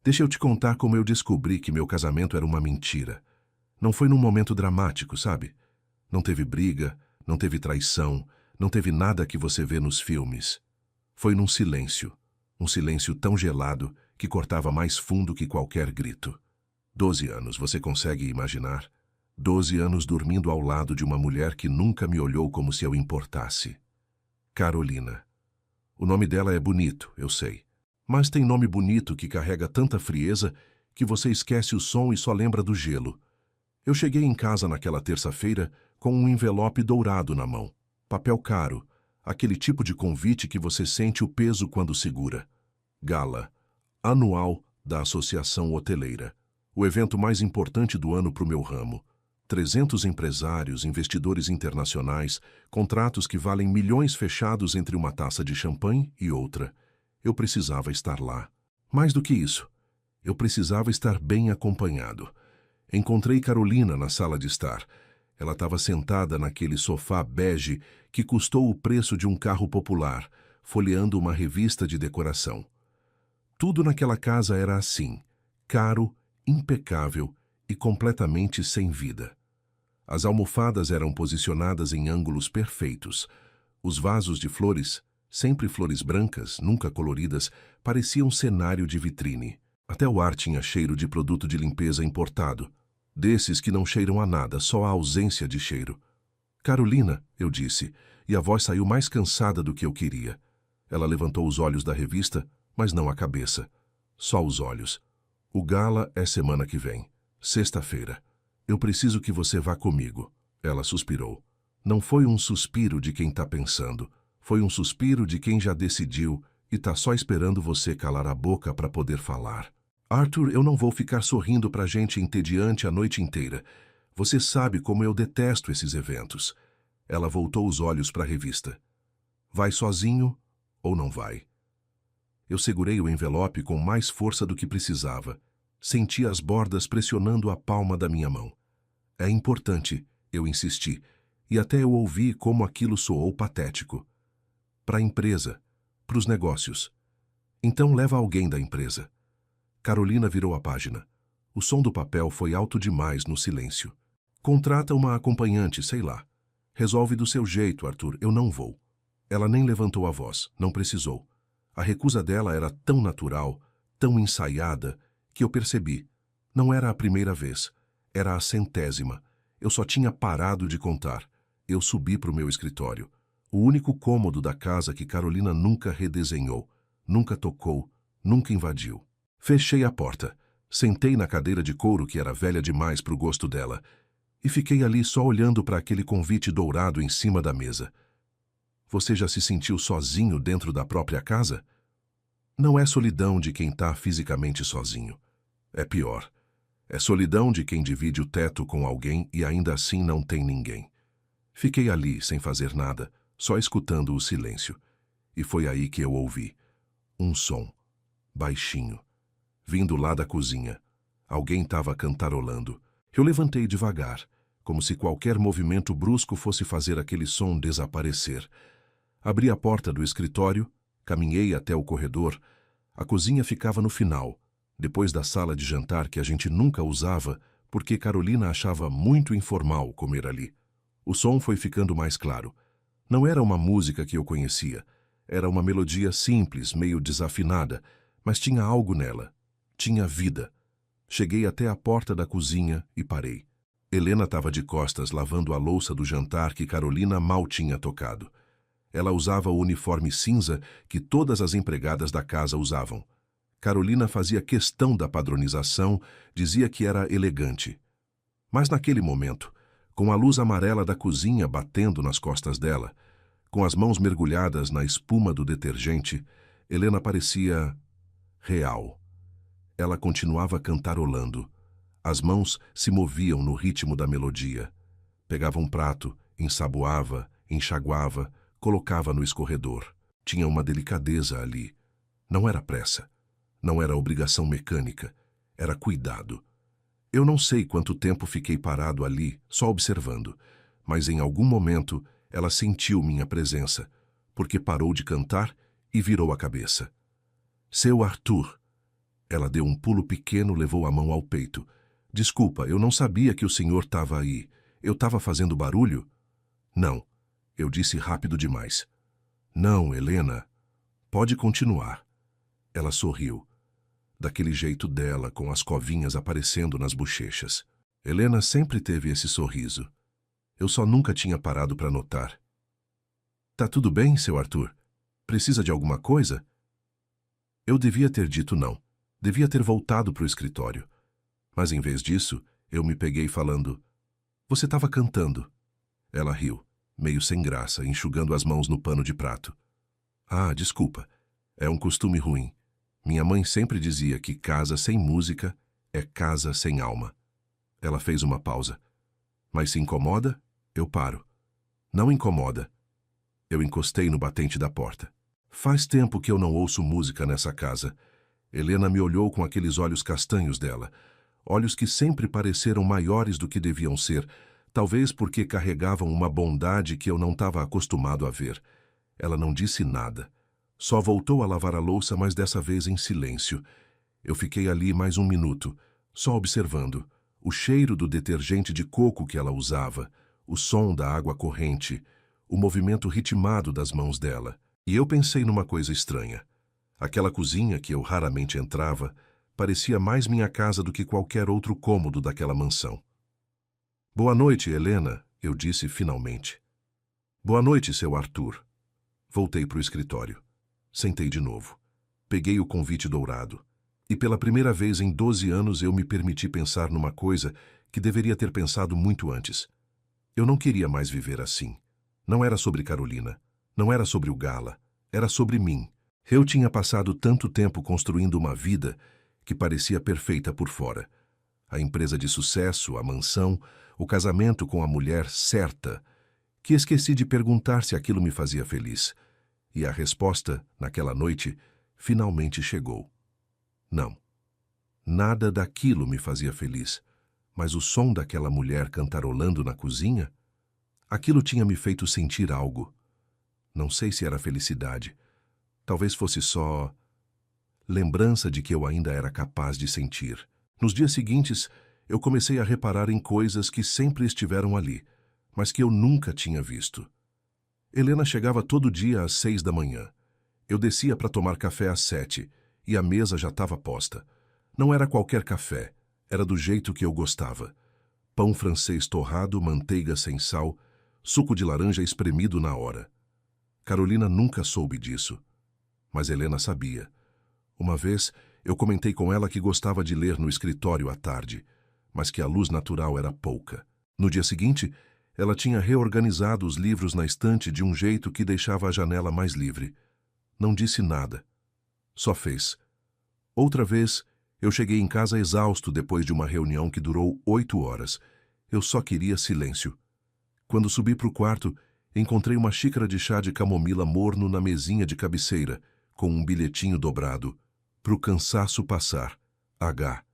Deixa eu te contar como eu descobri que meu casamento era uma mentira. Não foi num momento dramático, sabe? Não teve briga, não teve traição, não teve nada que você vê nos filmes. Foi num silêncio. Um silêncio tão gelado que cortava mais fundo que qualquer grito. 12 anos, você consegue imaginar? 12 anos dormindo ao lado de uma mulher que nunca me olhou como se eu importasse. Carolina. O nome dela é bonito, eu sei. Mas tem nome bonito que carrega tanta frieza que você esquece o som e só lembra do gelo. Eu cheguei em casa naquela terça-feira com um envelope dourado na mão. Papel caro, aquele tipo de convite que você sente o peso quando segura. Gala. Anual da Associação Hoteleira. O evento mais importante do ano para o meu ramo. 300 empresários, investidores internacionais, contratos que valem milhões fechados entre uma taça de champanhe e outra. Eu precisava estar lá. Mais do que isso, eu precisava estar bem acompanhado. Encontrei Carolina na sala de estar. Ela estava sentada naquele sofá bege que custou o preço de um carro popular, folheando uma revista de decoração. Tudo naquela casa era assim, caro, impecável e completamente sem vida. As almofadas eram posicionadas em ângulos perfeitos. Os vasos de flores, sempre flores brancas, nunca coloridas, pareciam cenário de vitrine. Até o ar tinha cheiro de produto de limpeza importado. Desses que não cheiram a nada, só a ausência de cheiro. Carolina, eu disse, e a voz saiu mais cansada do que eu queria. Ela levantou os olhos da revista, mas não a cabeça. Só os olhos. O gala é semana que vem. Sexta-feira. Eu preciso que você vá comigo. Ela suspirou. Não foi um suspiro de quem está pensando. Foi um suspiro de quem já decidiu e está só esperando você calar a boca para poder falar. Arthur, eu não vou ficar sorrindo para gente entediante a noite inteira. Você sabe como eu detesto esses eventos. Ela voltou os olhos para a revista. Vai sozinho ou não vai? Eu segurei o envelope com mais força do que precisava. Senti as bordas pressionando a palma da minha mão. É importante, eu insisti, e até eu ouvi como aquilo soou patético. Para a empresa, para os negócios. Então leva alguém da empresa. Carolina virou a página. O som do papel foi alto demais no silêncio. Contrata uma acompanhante, sei lá. Resolve do seu jeito, Arthur, eu não vou. Ela nem levantou a voz, não precisou. A recusa dela era tão natural, tão ensaiada, que eu percebi. Não era a primeira vez, era a 100ª. Eu só tinha parado de contar. Eu subi para o meu escritório. O único cômodo da casa que Carolina nunca redesenhou, nunca tocou, nunca invadiu. Fechei a porta, sentei na cadeira de couro que era velha demais para o gosto dela, e fiquei ali só olhando para aquele convite dourado em cima da mesa. Você já se sentiu sozinho dentro da própria casa? Não é solidão de quem está fisicamente sozinho. É pior. É solidão de quem divide o teto com alguém e ainda assim não tem ninguém. Fiquei ali, sem fazer nada, só escutando o silêncio. E foi aí que eu ouvi. Um som. Baixinho. Vindo lá da cozinha. Alguém estava cantarolando. Eu levantei devagar, como se qualquer movimento brusco fosse fazer aquele som desaparecer. Abri a porta do escritório, caminhei até o corredor. A cozinha ficava no final, depois da sala de jantar que a gente nunca usava, porque Carolina achava muito informal comer ali. O som foi ficando mais claro. Não era uma música que eu conhecia. Era uma melodia simples, meio desafinada, mas tinha algo nela. Tinha vida. Cheguei até a porta da cozinha e parei. Helena estava de costas lavando a louça do jantar que Carolina mal tinha tocado. Ela usava o uniforme cinza que todas as empregadas da casa usavam. Carolina fazia questão da padronização, dizia que era elegante. Mas naquele momento, com a luz amarela da cozinha batendo nas costas dela, com as mãos mergulhadas na espuma do detergente, Helena parecia real. Ela continuava cantarolando. As mãos se moviam no ritmo da melodia. Pegava um prato, ensaboava, enxaguava, colocava no escorredor. Tinha uma delicadeza ali. Não era pressa. Não era obrigação mecânica. Era cuidado. Eu não sei quanto tempo fiquei parado ali, só observando, mas em algum momento ela sentiu minha presença, porque parou de cantar e virou a cabeça. Seu Arthur. Ela deu um pulo pequeno, levou a mão ao peito. Desculpa, eu não sabia que o senhor estava aí. Eu estava fazendo barulho? Não, eu disse rápido demais. Não, Helena. Pode continuar. Ela sorriu. Daquele jeito dela, com as covinhas aparecendo nas bochechas. Helena sempre teve esse sorriso. Eu só nunca tinha parado para notar. Tá tudo bem, seu Arthur? Precisa de alguma coisa? Eu devia ter dito não. Devia ter voltado para o escritório. Mas em vez disso, eu me peguei falando: Você estava cantando. Ela riu, meio sem graça, enxugando as mãos no pano de prato. Ah, desculpa. É um costume ruim. Minha mãe sempre dizia que casa sem música é casa sem alma. Ela fez uma pausa. Mas se incomoda? Eu paro. Não incomoda. Eu encostei no batente da porta. Faz tempo que eu não ouço música nessa casa. Helena me olhou com aqueles olhos castanhos dela. Olhos que sempre pareceram maiores do que deviam ser, talvez porque carregavam uma bondade que eu não estava acostumado a ver. Ela não disse nada. Só voltou a lavar a louça, mas dessa vez em silêncio. Eu fiquei ali mais um minuto, só observando. O cheiro do detergente de coco que ela usava, o som da água corrente, o movimento ritmado das mãos dela. E eu pensei numa coisa estranha. Aquela cozinha que eu raramente entrava parecia mais minha casa do que qualquer outro cômodo daquela mansão. Boa noite, Helena, eu disse finalmente. Boa noite, seu Arthur. Voltei para o escritório. Sentei de novo. Peguei o convite dourado. E pela primeira vez em 12 anos eu me permiti pensar numa coisa que deveria ter pensado muito antes. Eu não queria mais viver assim. Não era sobre Carolina. Não era sobre o Gala. Era sobre mim. Eu tinha passado tanto tempo construindo uma vida que parecia perfeita por fora. A empresa de sucesso, a mansão, o casamento com a mulher certa, que esqueci de perguntar se aquilo me fazia feliz. E a resposta, naquela noite, finalmente chegou. Não. Nada daquilo me fazia feliz, mas o som daquela mulher cantarolando na cozinha, aquilo tinha me feito sentir algo. Não sei se era felicidade. Talvez fosse só lembrança de que eu ainda era capaz de sentir. Nos dias seguintes, eu comecei a reparar em coisas que sempre estiveram ali, mas que eu nunca tinha visto. Helena chegava todo dia às 6 da manhã. Eu descia para tomar café às 7 e a mesa já estava posta. Não era qualquer café, era do jeito que eu gostava. Pão francês torrado, manteiga sem sal, suco de laranja espremido na hora. Carolina nunca soube disso, mas Helena sabia. Uma vez, eu comentei com ela que gostava de ler no escritório à tarde, mas que a luz natural era pouca. No dia seguinte, ela tinha reorganizado os livros na estante de um jeito que deixava a janela mais livre. Não disse nada. Só fez. Outra vez, eu cheguei em casa exausto depois de uma reunião que durou 8 horas. Eu só queria silêncio. Quando subi para o quarto, encontrei uma xícara de chá de camomila morno na mesinha de cabeceira, com um bilhetinho dobrado. Pro cansaço passar. H.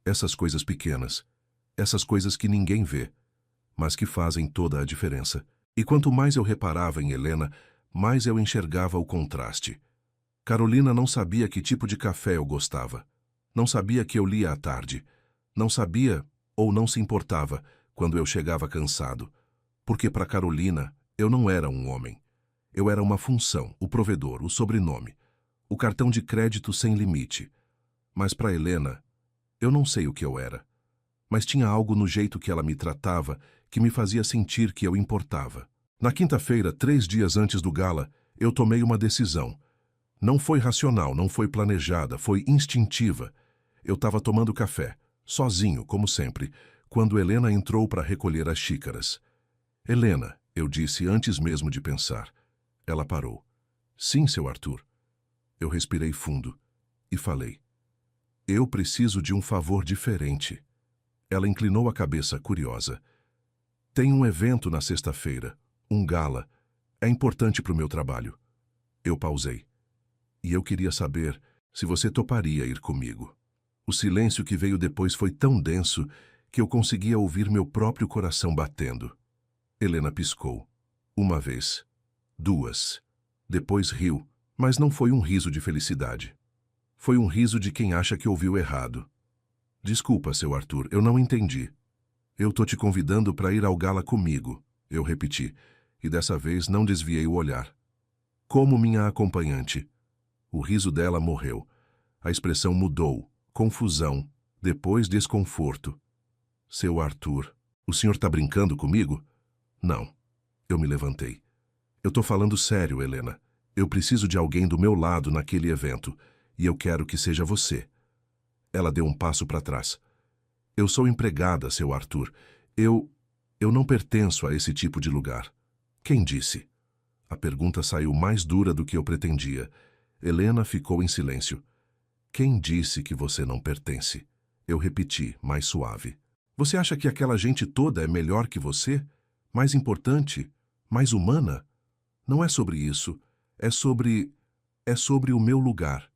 Essas coisas pequenas. Essas coisas que ninguém vê, mas que fazem toda a diferença. E quanto mais eu reparava em Helena, mais eu enxergava o contraste. Carolina não sabia que tipo de café eu gostava. Não sabia que eu lia à tarde. Não sabia, ou não se importava, quando eu chegava cansado. Porque para Carolina, eu não era um homem. Eu era uma função, o provedor, o sobrenome, o cartão de crédito sem limite. Mas para Helena, eu não sei o que eu era. Mas tinha algo no jeito que ela me tratava que me fazia sentir que eu importava. Na quinta-feira, 3 dias antes do gala, eu tomei uma decisão. Não foi racional, não foi planejada, foi instintiva. Eu estava tomando café, sozinho, como sempre, quando Helena entrou para recolher as xícaras. Helena, eu disse antes mesmo de pensar. Ela parou. Sim, seu Arthur. Eu respirei fundo e falei. Eu preciso de um favor diferente. Ela inclinou a cabeça, curiosa. Tem um evento na sexta-feira, um gala. É importante para o meu trabalho. Eu pausei. E eu queria saber se você toparia ir comigo. O silêncio que veio depois foi tão denso que eu conseguia ouvir meu próprio coração batendo. Helena piscou. Uma vez. 2. Depois riu, mas não foi um riso de felicidade. Foi um riso de quem acha que ouviu errado. Desculpa, seu Arthur, eu não entendi. Eu tô te convidando para ir ao gala comigo, eu repeti, e dessa vez não desviei o olhar. Como minha acompanhante. O riso dela morreu. A expressão mudou. Confusão. Depois desconforto. Seu Arthur, o senhor tá brincando comigo? Não. Eu me levantei. Eu tô falando sério, Helena. Eu preciso de alguém do meu lado naquele evento, e eu quero que seja você. Ela deu um passo para trás. Eu sou empregada, seu Arthur. Eu não pertenço a esse tipo de lugar. Quem disse? A pergunta saiu mais dura do que eu pretendia. Helena ficou em silêncio. Quem disse que você não pertence? Eu repeti, mais suave. Você acha que aquela gente toda é melhor que você? Mais importante? Mais humana? Não é sobre isso. É sobre o meu lugar.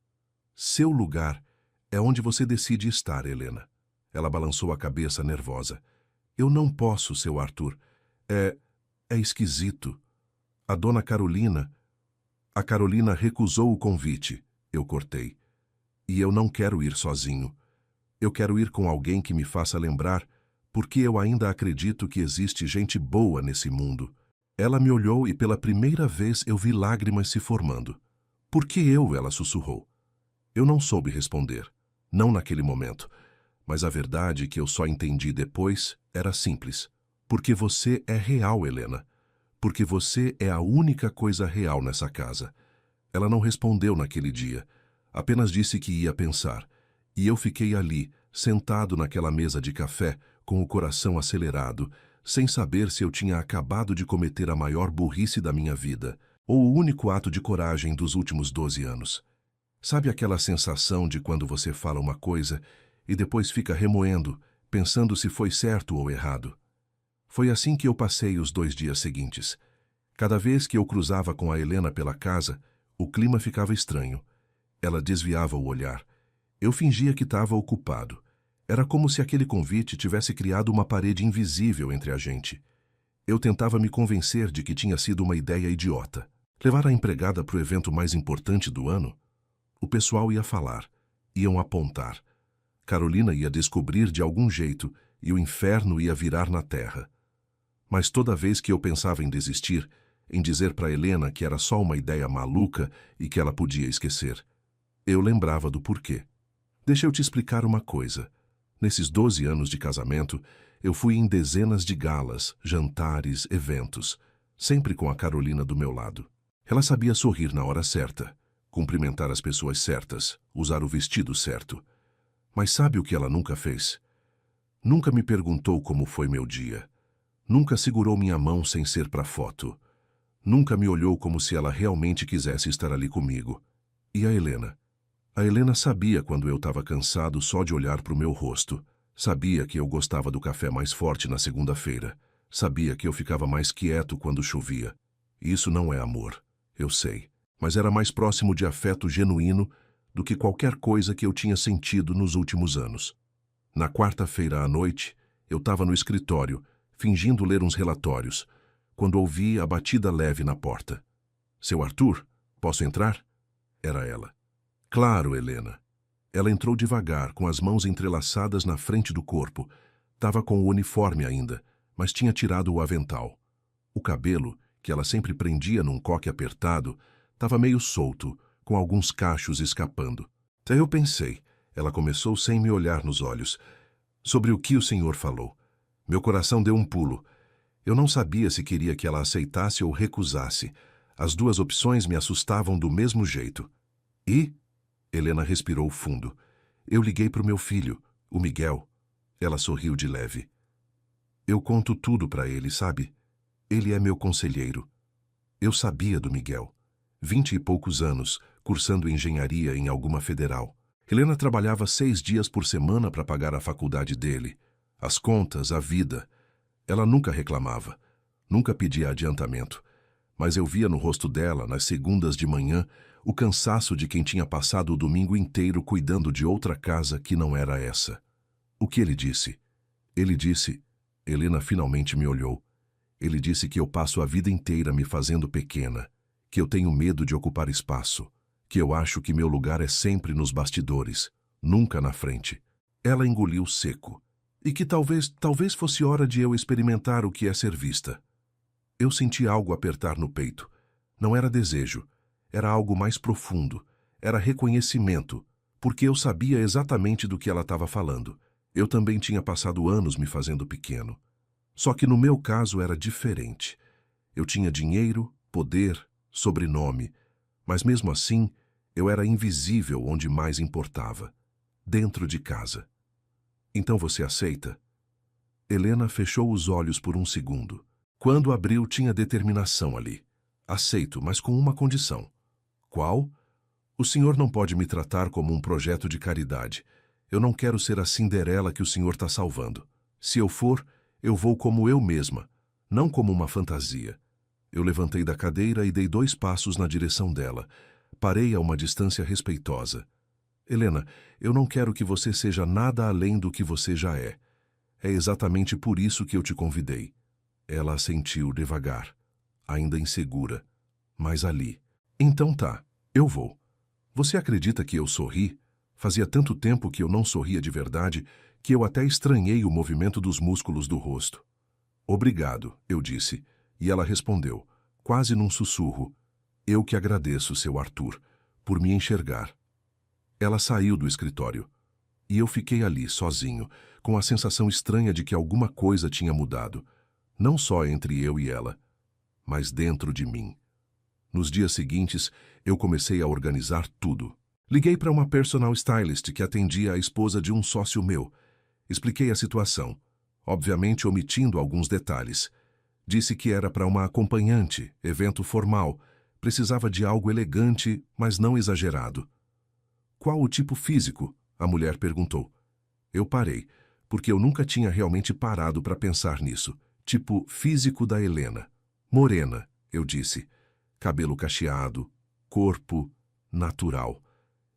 Seu lugar é onde você decide estar, Helena. Ela balançou a cabeça nervosa. Eu não posso, seu Arthur. É esquisito. A dona Carolina... A Carolina recusou o convite. Eu cortei. E eu não quero ir sozinho. Eu quero ir com alguém que me faça lembrar porque eu ainda acredito que existe gente boa nesse mundo. Ela me olhou e pela primeira vez eu vi lágrimas se formando. Por que eu? Ela sussurrou. Eu não soube responder. Não naquele momento. Mas a verdade que eu só entendi depois era simples. Porque você é real, Helena. Porque você é a única coisa real nessa casa. Ela não respondeu naquele dia. Apenas disse que ia pensar. E eu fiquei ali, sentado naquela mesa de café, com o coração acelerado, sem saber se eu tinha acabado de cometer a maior burrice da minha vida, ou o único ato de coragem dos últimos 12 anos. Sabe aquela sensação de quando você fala uma coisa e depois fica remoendo, pensando se foi certo ou errado? Foi assim que eu passei os 2 dias seguintes. Cada vez que eu cruzava com a Helena pela casa, o clima ficava estranho. Ela desviava o olhar. Eu fingia que estava ocupado. Era como se aquele convite tivesse criado uma parede invisível entre a gente. Eu tentava me convencer de que tinha sido uma ideia idiota. Levar a empregada para o evento mais importante do ano? O pessoal ia falar. Iam apontar. Carolina ia descobrir de algum jeito e o inferno ia virar na terra. Mas toda vez que eu pensava em desistir, em dizer para Helena que era só uma ideia maluca e que ela podia esquecer, eu lembrava do porquê. Deixa eu te explicar uma coisa. Nesses 12 anos de casamento, eu fui em dezenas de galas, jantares, eventos, sempre com a Carolina do meu lado. Ela sabia sorrir na hora certa, cumprimentar as pessoas certas, usar o vestido certo. Mas sabe o que ela nunca fez? Nunca me perguntou como foi meu dia. Nunca segurou minha mão sem ser para foto. Nunca me olhou como se ela realmente quisesse estar ali comigo. E a Helena? A Helena sabia quando eu estava cansado só de olhar para o meu rosto. Sabia que eu gostava do café mais forte na segunda-feira. Sabia que eu ficava mais quieto quando chovia. Isso não é amor, eu sei. Mas era mais próximo de afeto genuíno do que qualquer coisa que eu tinha sentido nos últimos anos. Na quarta-feira à noite, eu estava no escritório, fingindo ler uns relatórios, quando ouvi a batida leve na porta. Seu Arthur, posso entrar? Era ela. Claro, Helena. Ela entrou devagar, com as mãos entrelaçadas na frente do corpo. Estava com o uniforme ainda, mas tinha tirado o avental. O cabelo, que ela sempre prendia num coque apertado, estava meio solto, com alguns cachos escapando. Até eu pensei, ela começou sem me olhar nos olhos, sobre o que o senhor falou. Meu coração deu um pulo. Eu não sabia se queria que ela aceitasse ou recusasse. As duas opções me assustavam do mesmo jeito. E... Helena respirou fundo. Eu liguei para o meu filho, o Miguel. Ela sorriu de leve. Eu conto tudo para ele, sabe? Ele é meu conselheiro. Eu sabia do Miguel. 20 e poucos anos, cursando engenharia em alguma federal. Helena trabalhava 6 dias por semana para pagar a faculdade dele. As contas, a vida. Ela nunca reclamava. Nunca pedia adiantamento. Mas eu via no rosto dela, nas segundas de manhã, o cansaço de quem tinha passado o domingo inteiro cuidando de outra casa que não era essa. O que ele disse? Ele disse... Helena finalmente me olhou. Ele disse que eu passo a vida inteira me fazendo pequena, que eu tenho medo de ocupar espaço, Que eu acho que meu lugar é sempre nos bastidores, nunca na frente. Ela engoliu seco. E que talvez fosse hora de eu experimentar o que é ser vista. Eu senti algo apertar no peito. Não era desejo, era algo mais profundo. Era reconhecimento, porque eu sabia exatamente do que ela estava falando. Eu também tinha passado anos me fazendo pequeno. Só que no meu caso era diferente. Eu tinha dinheiro, poder, sobrenome, mas mesmo assim eu era invisível onde mais importava, dentro de casa. Então você aceita? Helena fechou os olhos por um segundo. Quando abriu, tinha determinação ali. Aceito, mas com uma condição. Qual? O senhor não pode me tratar como um projeto de caridade. Eu não quero ser a Cinderela que o senhor está salvando. Se eu for, eu vou como eu mesma, não como uma fantasia. Eu levantei da cadeira e dei 2 passos na direção dela. Parei a uma distância respeitosa. Helena, eu não quero que você seja nada além do que você já é. É exatamente por isso que eu te convidei. Ela assentiu devagar, ainda insegura, mas ali. Então tá, eu vou. Você acredita que eu sorri? Fazia tanto tempo que eu não sorria de verdade que eu até estranhei o movimento dos músculos do rosto. Obrigado, eu disse, e ela respondeu, quase num sussurro. Eu que agradeço, seu Arthur, por me enxergar. Ela saiu do escritório. E eu fiquei ali, sozinho, com a sensação estranha de que alguma coisa tinha mudado, não só entre eu e ela, mas dentro de mim. Nos dias seguintes, eu comecei a organizar tudo. Liguei para uma personal stylist que atendia a esposa de um sócio meu. Expliquei a situação, obviamente omitindo alguns detalhes. Disse que era para uma acompanhante, evento formal, precisava de algo elegante, mas não exagerado. Qual o tipo físico? A mulher perguntou. Eu parei, porque eu nunca tinha realmente parado para pensar nisso. Tipo físico da Helena. Morena, eu disse. Cabelo cacheado, corpo natural.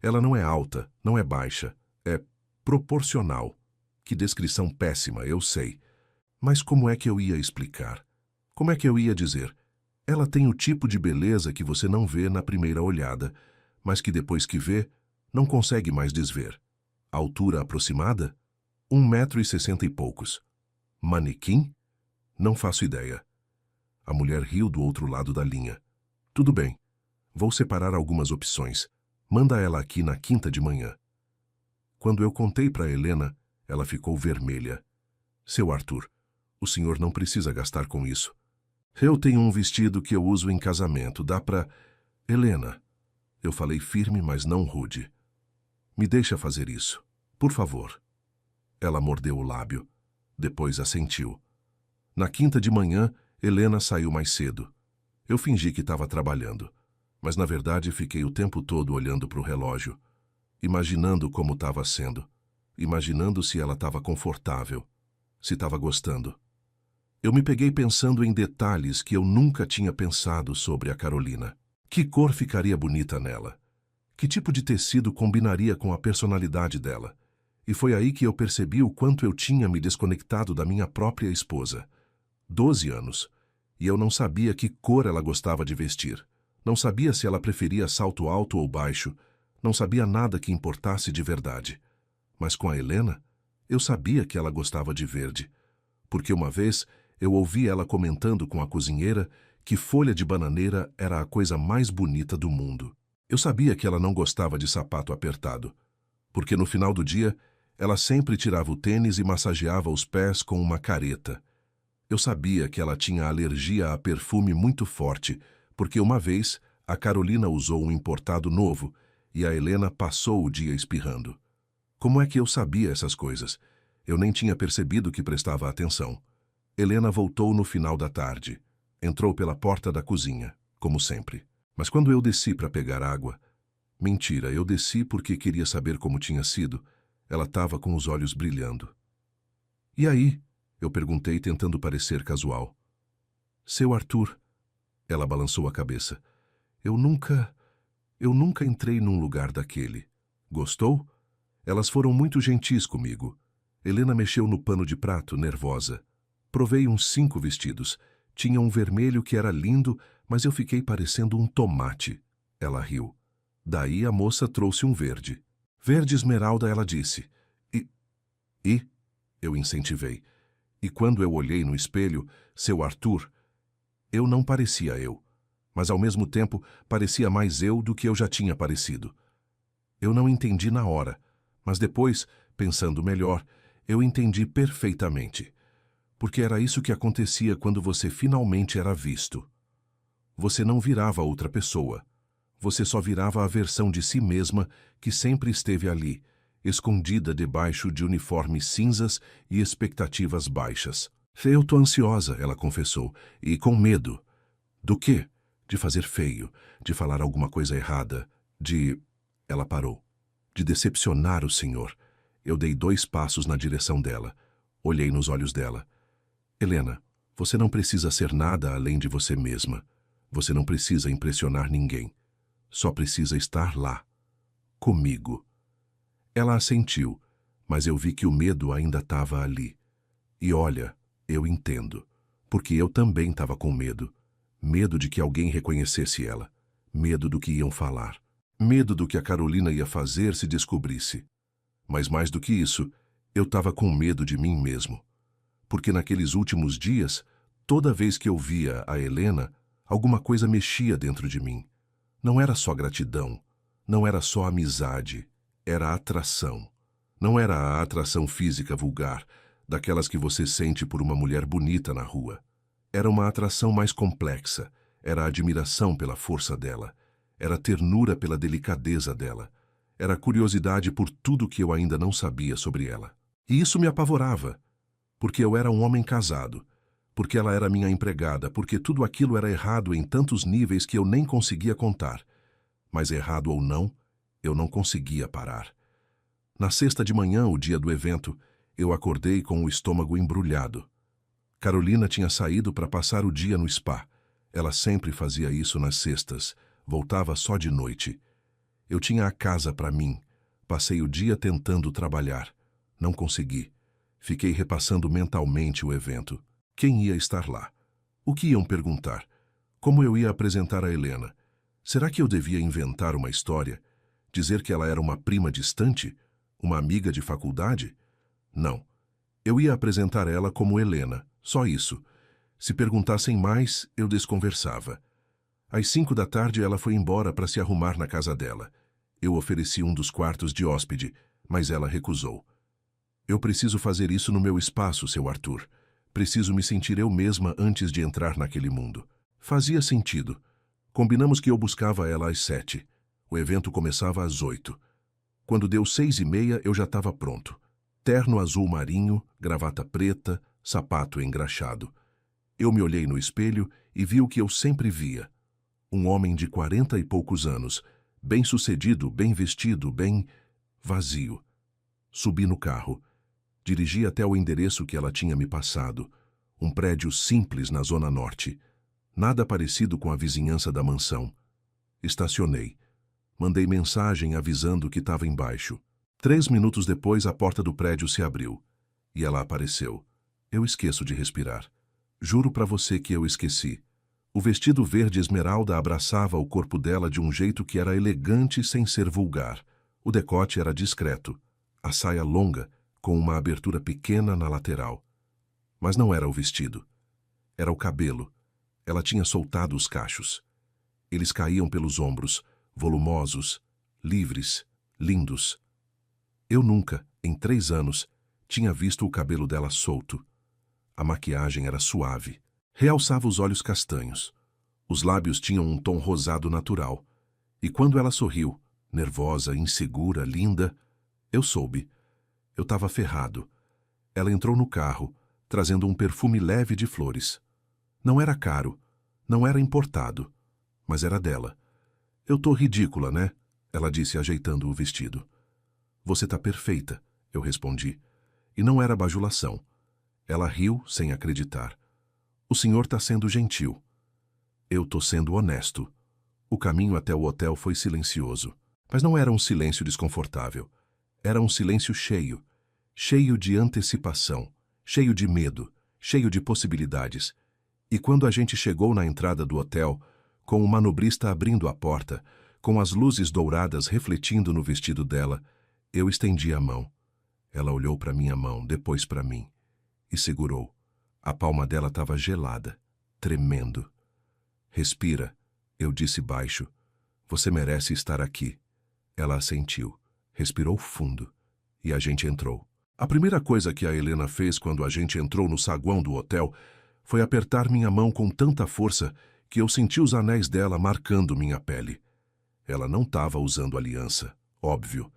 Ela não é alta, não é baixa, é proporcional. Que descrição péssima, eu sei. Mas como é que eu ia explicar? Como é que eu ia dizer? Ela tem o tipo de beleza que você não vê na primeira olhada, mas que depois que vê, não consegue mais desver. Altura aproximada? 1,60 m e poucos. Manequim? Não faço ideia. A mulher riu do outro lado da linha. Tudo bem. Vou separar algumas opções. Manda ela aqui na quinta de manhã. Quando eu contei para Helena, ela ficou vermelha. Seu Arthur, o senhor não precisa gastar com isso. Eu tenho um vestido que eu uso em casamento. Dá pra... Helena, eu falei firme, mas não rude. Me deixa fazer isso, por favor. Ela mordeu o lábio. Depois assentiu. Na quinta de manhã, Helena saiu mais cedo. Eu fingi que estava trabalhando, mas na verdade fiquei o tempo todo olhando para o relógio, imaginando como estava sendo, imaginando se ela estava confortável, se estava gostando. Eu me peguei pensando em detalhes que eu nunca tinha pensado sobre a Carolina. Que cor ficaria bonita nela? Que tipo de tecido combinaria com a personalidade dela? E foi aí que eu percebi o quanto eu tinha me desconectado da minha própria esposa. 12 anos. E eu não sabia que cor ela gostava de vestir. Não sabia se ela preferia salto alto ou baixo. Não sabia nada que importasse de verdade. Mas com a Helena, eu sabia que ela gostava de verde. Porque uma vez eu ouvi ela comentando com a cozinheira que folha de bananeira era a coisa mais bonita do mundo. Eu sabia que ela não gostava de sapato apertado, porque no final do dia, ela sempre tirava o tênis e massageava os pés com uma careta. Eu sabia que ela tinha alergia a perfume muito forte, porque uma vez a Carolina usou um importado novo e a Helena passou o dia espirrando. Como é que eu sabia essas coisas? Eu nem tinha percebido que prestava atenção. Helena voltou no final da tarde. Entrou pela porta da cozinha, como sempre. Mas quando eu desci para pegar água... Mentira, eu desci porque queria saber como tinha sido. Ela estava com os olhos brilhando. E aí? Eu perguntei, tentando parecer casual. Seu Arthur... Ela balançou a cabeça. Eu nunca entrei num lugar daquele. Gostou? Elas foram muito gentis comigo. Helena mexeu no pano de prato, nervosa. Provei uns 5 vestidos. Tinha um vermelho que era lindo, mas eu fiquei parecendo um tomate. Ela riu. Daí a moça trouxe um verde. Verde esmeralda, ela disse. E? Eu incentivei. E quando eu olhei no espelho, seu Arthur, eu não parecia eu, mas ao mesmo tempo parecia mais eu do que eu já tinha parecido. Eu não entendi na hora, mas depois, pensando melhor, eu entendi perfeitamente. Porque era isso que acontecia quando você finalmente era visto. Você não virava outra pessoa. Você só virava a versão de si mesma que sempre esteve ali, escondida debaixo de uniformes cinzas e expectativas baixas. Eu tô ansiosa, ela confessou, e com medo. Do quê? De fazer feio, de falar alguma coisa errada, de... Ela parou. De decepcionar o senhor. Eu dei 2 passos na direção dela. Olhei nos olhos dela. Helena, você não precisa ser nada além de você mesma. Você não precisa impressionar ninguém. Só precisa estar lá. Comigo. Ela assentiu, mas eu vi que o medo ainda estava ali. E olha, eu entendo. Porque eu também estava com medo. Medo de que alguém reconhecesse ela. Medo do que iam falar. Medo do que a Carolina ia fazer se descobrisse. Mas mais do que isso, eu estava com medo de mim mesmo. Porque naqueles últimos dias, toda vez que eu via a Helena, alguma coisa mexia dentro de mim. Não era só gratidão, não era só amizade, era atração. Não era a atração física vulgar, daquelas que você sente por uma mulher bonita na rua. Era uma atração mais complexa, era admiração pela força dela, era ternura pela delicadeza dela, era curiosidade por tudo que eu ainda não sabia sobre ela. E isso me apavorava, porque eu era um homem casado, porque ela era minha empregada, porque tudo aquilo era errado em tantos níveis que eu nem conseguia contar. Mas errado ou não, eu não conseguia parar. Na sexta de manhã, o dia do evento, eu acordei com o estômago embrulhado. Carolina tinha saído para passar o dia no spa. Ela sempre fazia isso nas sextas, voltava só de noite. Eu tinha a casa para mim. Passei o dia tentando trabalhar. Não consegui. Fiquei repassando mentalmente o evento. Quem ia estar lá? O que iam perguntar? Como eu ia apresentar a Helena? Será que eu devia inventar uma história? Dizer que ela era uma prima distante? Uma amiga de faculdade? Não. Eu ia apresentar ela como Helena, só isso. Se perguntassem mais, eu desconversava. Às 5 da tarde ela foi embora para se arrumar na casa dela. Eu ofereci um dos quartos de hóspede, mas ela recusou. Eu preciso fazer isso no meu espaço, seu Arthur. Preciso me sentir eu mesma antes de entrar naquele mundo. Fazia sentido. Combinamos que eu buscava ela às 7. O evento começava às 8. Quando deu 6:30, eu já estava pronto. Terno azul marinho, gravata preta, sapato engraxado. Eu me olhei no espelho e vi o que eu sempre via. Um homem de 40 e poucos anos, bem-sucedido, bem vestido, bem... vazio. Subi no carro. Dirigi até o endereço que ela tinha me passado. Um prédio simples na Zona Norte. Nada parecido com a vizinhança da mansão. Estacionei. Mandei mensagem avisando que estava embaixo. 3 minutos depois, a porta do prédio se abriu. E ela apareceu. Eu esqueço de respirar. Juro para você que eu esqueci. O vestido verde esmeralda abraçava o corpo dela de um jeito que era elegante sem ser vulgar. O decote era discreto. A saia longa, com uma abertura pequena na lateral. Mas não era o vestido. Era o cabelo. Ela tinha soltado os cachos. Eles caíam pelos ombros, volumosos, livres, lindos. Eu nunca, em 3 anos, tinha visto o cabelo dela solto. A maquiagem era suave. Realçava os olhos castanhos. Os lábios tinham um tom rosado natural. E quando ela sorriu, nervosa, insegura, linda, eu soube. Eu estava ferrado. Ela entrou no carro, trazendo um perfume leve de flores. Não era caro, não era importado, mas era dela. Eu tô ridícula, né? Ela disse, ajeitando o vestido. Você tá perfeita, eu respondi. E não era bajulação. Ela riu sem acreditar. O senhor tá sendo gentil. Eu tô sendo honesto. O caminho até o hotel foi silencioso. Mas não era um silêncio desconfortável. Era um silêncio cheio. Cheio de antecipação. Cheio de medo. Cheio de possibilidades. E quando a gente chegou na entrada do hotel, com o manobrista abrindo a porta, Com as luzes douradas refletindo no vestido dela, eu estendi a mão. Ela olhou para minha mão, depois para mim, e segurou. A palma dela estava gelada, tremendo. Respira, eu disse baixo. Você merece estar aqui. Ela assentiu, respirou fundo, e a gente entrou. A primeira coisa que a Helena fez quando a gente entrou no saguão do hotel foi apertar minha mão com tanta força que eu senti os anéis dela marcando minha pele. Ela não estava usando aliança, óbvio,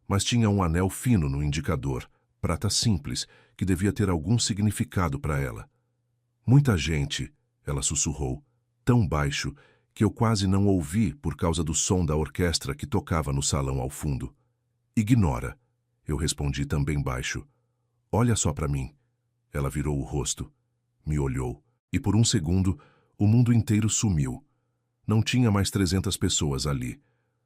mas tinha um anel fino no indicador, prata simples, que devia ter algum significado para ela. Muita gente, ela sussurrou, tão baixo que eu quase não ouvi por causa do som da orquestra que tocava no salão ao fundo. Ignora, eu respondi também baixo. Olha só para mim. Ela virou o rosto, me olhou, e por um segundo o mundo inteiro sumiu. Não tinha mais 300 pessoas ali.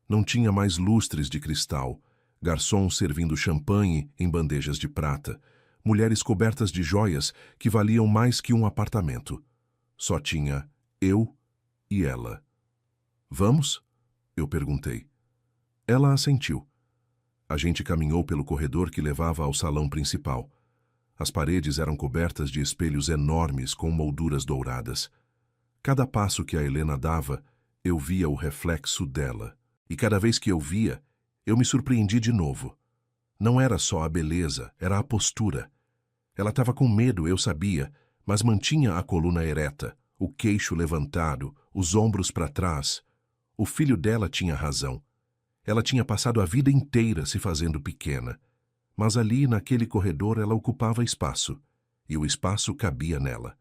Não tinha mais lustres de cristal, garçons servindo champanhe em bandejas de prata, mulheres cobertas de joias que valiam mais que um apartamento. Só tinha eu e ela. Vamos? Eu perguntei. Ela assentiu. A gente caminhou pelo corredor que levava ao salão principal. As paredes eram cobertas de espelhos enormes com molduras douradas. Cada passo que a Helena dava, eu via o reflexo dela. E cada vez que eu via, eu me surpreendi de novo. Não era só a beleza, era a postura. Ela estava com medo, eu sabia, mas mantinha a coluna ereta, o queixo levantado, os ombros para trás. O filho dela tinha razão. Ela tinha passado a vida inteira se fazendo pequena. Mas ali, naquele corredor, ela ocupava espaço. E o espaço cabia nela.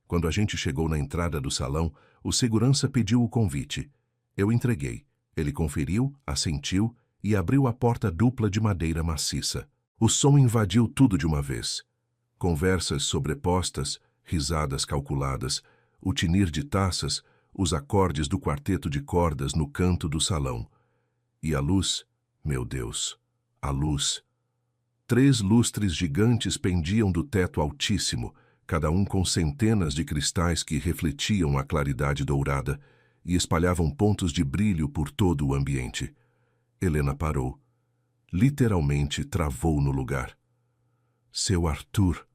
Quando a gente chegou na entrada do salão, o segurança pediu o convite. Eu entreguei. Ele conferiu, assentiu e abriu a porta dupla de madeira maciça. O som invadiu tudo de uma vez. Conversas sobrepostas, risadas calculadas, o tinir de taças, os acordes do quarteto de cordas no canto do salão. E a luz, meu Deus, a luz. 3 lustres gigantes pendiam do teto altíssimo, cada um com centenas de cristais que refletiam a claridade dourada e espalhavam pontos de brilho por todo o ambiente. Helena parou. Literalmente travou no lugar. Seu Arthur.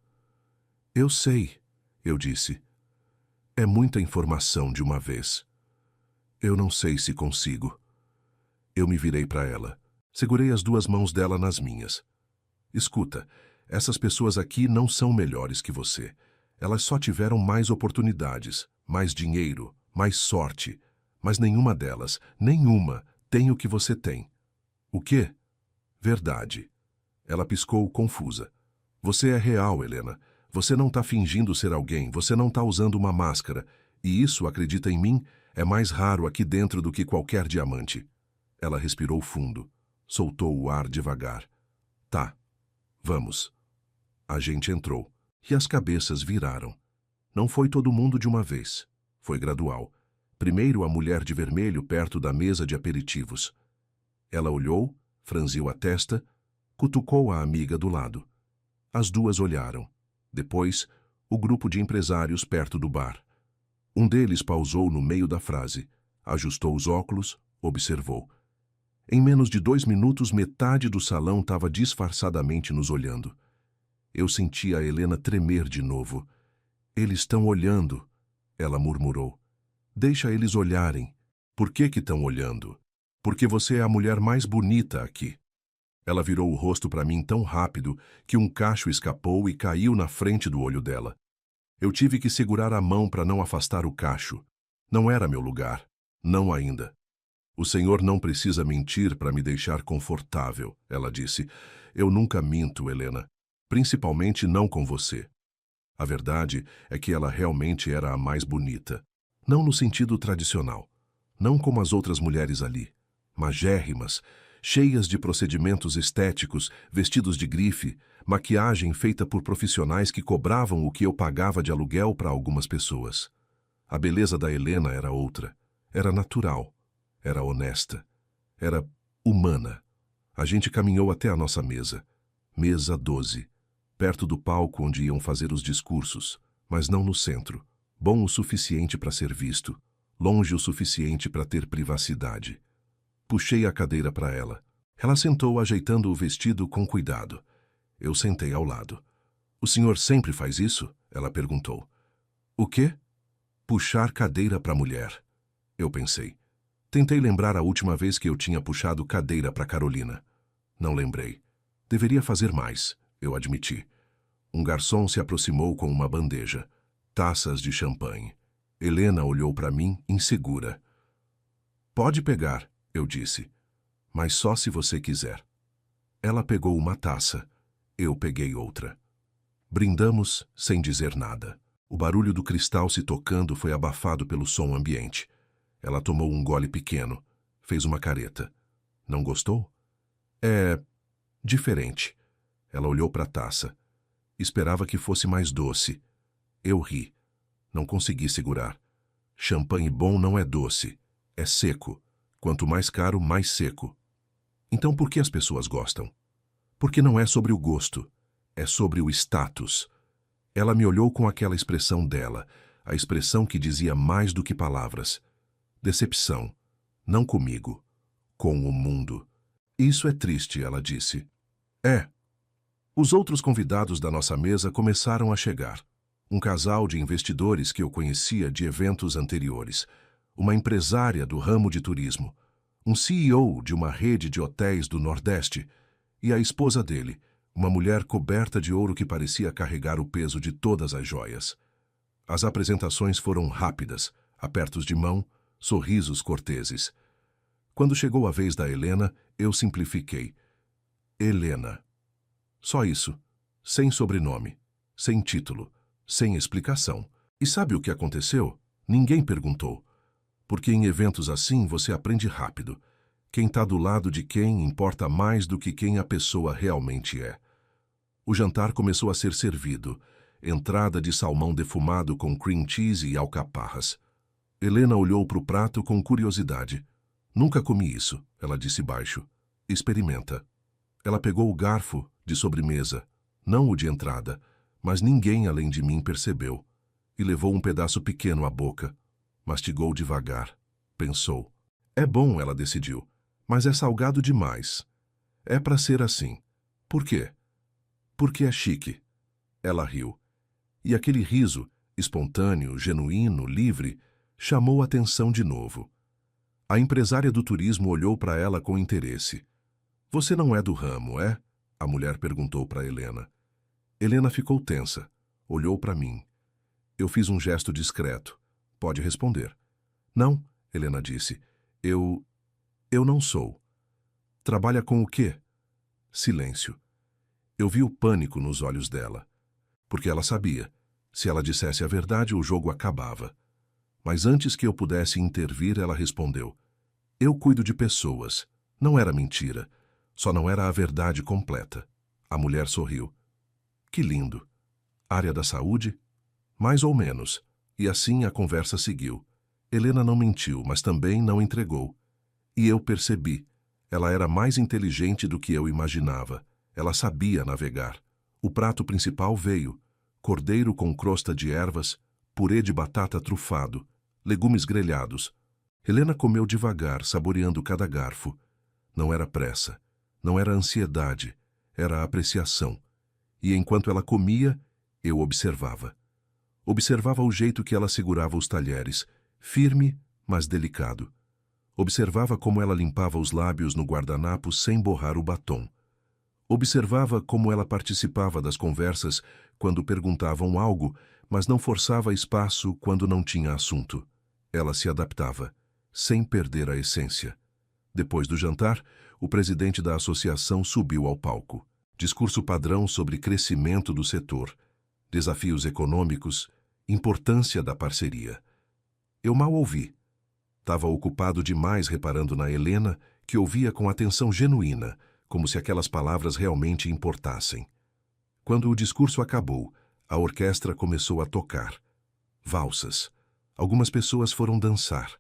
Eu sei, eu disse. É muita informação de uma vez. Eu não sei se consigo. Eu me virei para ela. Segurei as 2 mãos dela nas minhas. Escuta, essas pessoas aqui não são melhores que você. Elas só tiveram mais oportunidades, mais dinheiro, mais sorte. Mas nenhuma delas, nenhuma, tem o que você tem. O quê? Verdade. Ela piscou confusa. Você é real, Helena. Você não está fingindo ser alguém, você não está usando uma máscara. E isso, acredita em mim, é mais raro aqui dentro do que qualquer diamante. Ela respirou fundo, soltou o ar devagar. Tá, vamos. A gente entrou, e as cabeças viraram. Não foi todo mundo de uma vez. Foi gradual. Primeiro a mulher de vermelho perto da mesa de aperitivos. Ela olhou, franziu a testa, cutucou a amiga do lado. As 2 olharam. Depois, o grupo de empresários perto do bar. Um deles pausou no meio da frase, ajustou os óculos, observou. Em menos de 2 minutos, metade do salão estava disfarçadamente nos olhando. Eu senti a Helena tremer de novo. Eles estão olhando, ela murmurou. Deixa eles olharem. Por que estão olhando? Porque você é a mulher mais bonita aqui. Ela virou o rosto para mim tão rápido que um cacho escapou e caiu na frente do olho dela. Eu tive que segurar a mão para não afastar o cacho. Não era meu lugar. Não ainda. O Senhor não precisa mentir para me deixar confortável, ela disse. Eu nunca minto, Helena. Principalmente não com você. A verdade é que ela realmente era a mais bonita. Não no sentido tradicional. Não como as outras mulheres ali. Magérrimas, cheias de procedimentos estéticos, vestidos de grife, maquiagem feita por profissionais que cobravam o que eu pagava de aluguel para algumas pessoas. A beleza da Helena era outra. Era natural. Era honesta. Era humana. A gente caminhou até a nossa mesa. Mesa 12. Perto do palco onde iam fazer os discursos, mas não no centro. Bom o suficiente para ser visto. Longe o suficiente para ter privacidade. Puxei a cadeira para ela. Ela sentou ajeitando o vestido com cuidado. Eu sentei ao lado. O senhor sempre faz isso? Ela perguntou. O quê? Puxar cadeira para mulher. Eu pensei. Tentei lembrar a última vez que eu tinha puxado cadeira para Carolina. Não lembrei. Deveria fazer mais, eu admiti. Um garçom se aproximou com uma bandeja. Taças de champanhe. Helena olhou para mim, insegura. Pode pegar, eu disse. Mas só se você quiser. Ela pegou uma taça. Eu peguei outra. Brindamos sem dizer nada. O barulho do cristal se tocando foi abafado pelo som ambiente. Ela tomou um gole pequeno. Fez uma careta. Não gostou? É diferente. Ela olhou para a taça. Esperava que fosse mais doce. Eu ri. Não consegui segurar. Champanhe bom não é doce. É seco. Quanto mais caro, mais seco. Então por que as pessoas gostam? Porque não é sobre o gosto. É sobre o status. Ela me olhou com aquela expressão dela, a expressão que dizia mais do que palavras. Decepção. Não comigo. Com o mundo. Isso é triste, ela disse. É. Os outros convidados da nossa mesa começaram a chegar. Um casal de investidores que eu conhecia de eventos anteriores. Uma empresária do ramo de turismo. Um CEO de uma rede de hotéis do Nordeste. E a esposa dele, uma mulher coberta de ouro que parecia carregar o peso de todas as joias. As apresentações foram rápidas, apertos de mão, sorrisos corteses. Quando chegou a vez da Helena, eu simplifiquei. Helena. Só isso. Sem sobrenome. Sem título. Sem explicação. E sabe o que aconteceu? Ninguém perguntou. Porque em eventos assim você aprende rápido. Quem está do lado de quem importa mais do que quem a pessoa realmente é. O jantar começou a ser servido. Entrada de salmão defumado com cream cheese e alcaparras. Helena olhou para o prato com curiosidade. Nunca comi isso, ela disse baixo. Experimenta. Ela pegou o garfo de sobremesa, não o de entrada, mas ninguém além de mim percebeu, e levou um pedaço pequeno à boca. Mastigou devagar. Pensou. É bom, ela decidiu, mas é salgado demais. É para ser assim. Por quê? Porque é chique. Ela riu. E aquele riso, espontâneo, genuíno, livre, chamou a atenção de novo. A empresária do turismo olhou para ela com interesse. Você não é do ramo, é? A mulher perguntou para Helena. Helena ficou tensa. Olhou para mim. Eu fiz um gesto discreto. Pode responder. Não, Helena disse. Eu não sou. Trabalha com o quê? Silêncio. Eu vi o pânico nos olhos dela. Porque ela sabia. Se ela dissesse a verdade, o jogo acabava. Mas antes que eu pudesse intervir, ela respondeu. Eu cuido de pessoas. Não era mentira. Só não era a verdade completa. A mulher sorriu. Que lindo. Área da saúde? Mais ou menos. E assim a conversa seguiu. Helena não mentiu, mas também não entregou. E eu percebi. Ela era mais inteligente do que eu imaginava. Ela sabia navegar. O prato principal veio. Cordeiro com crosta de ervas, purê de batata trufado, legumes grelhados. Helena comeu devagar, saboreando cada garfo. Não era pressa. Não era ansiedade. Era apreciação. E enquanto ela comia, eu observava. Observava o jeito que ela segurava os talheres, firme, mas delicado. Observava como ela limpava os lábios no guardanapo sem borrar o batom. Observava como ela participava das conversas quando perguntavam algo, mas não forçava espaço quando não tinha assunto. Ela se adaptava, sem perder a essência. Depois do jantar, o presidente da associação subiu ao palco. Discurso padrão sobre crescimento do setor, desafios econômicos, importância da parceria. Eu mal ouvi. Estava ocupado demais reparando na Helena, que ouvia com atenção genuína, como se aquelas palavras realmente importassem. Quando o discurso acabou, a orquestra começou a tocar. Valsas. Algumas pessoas foram dançar.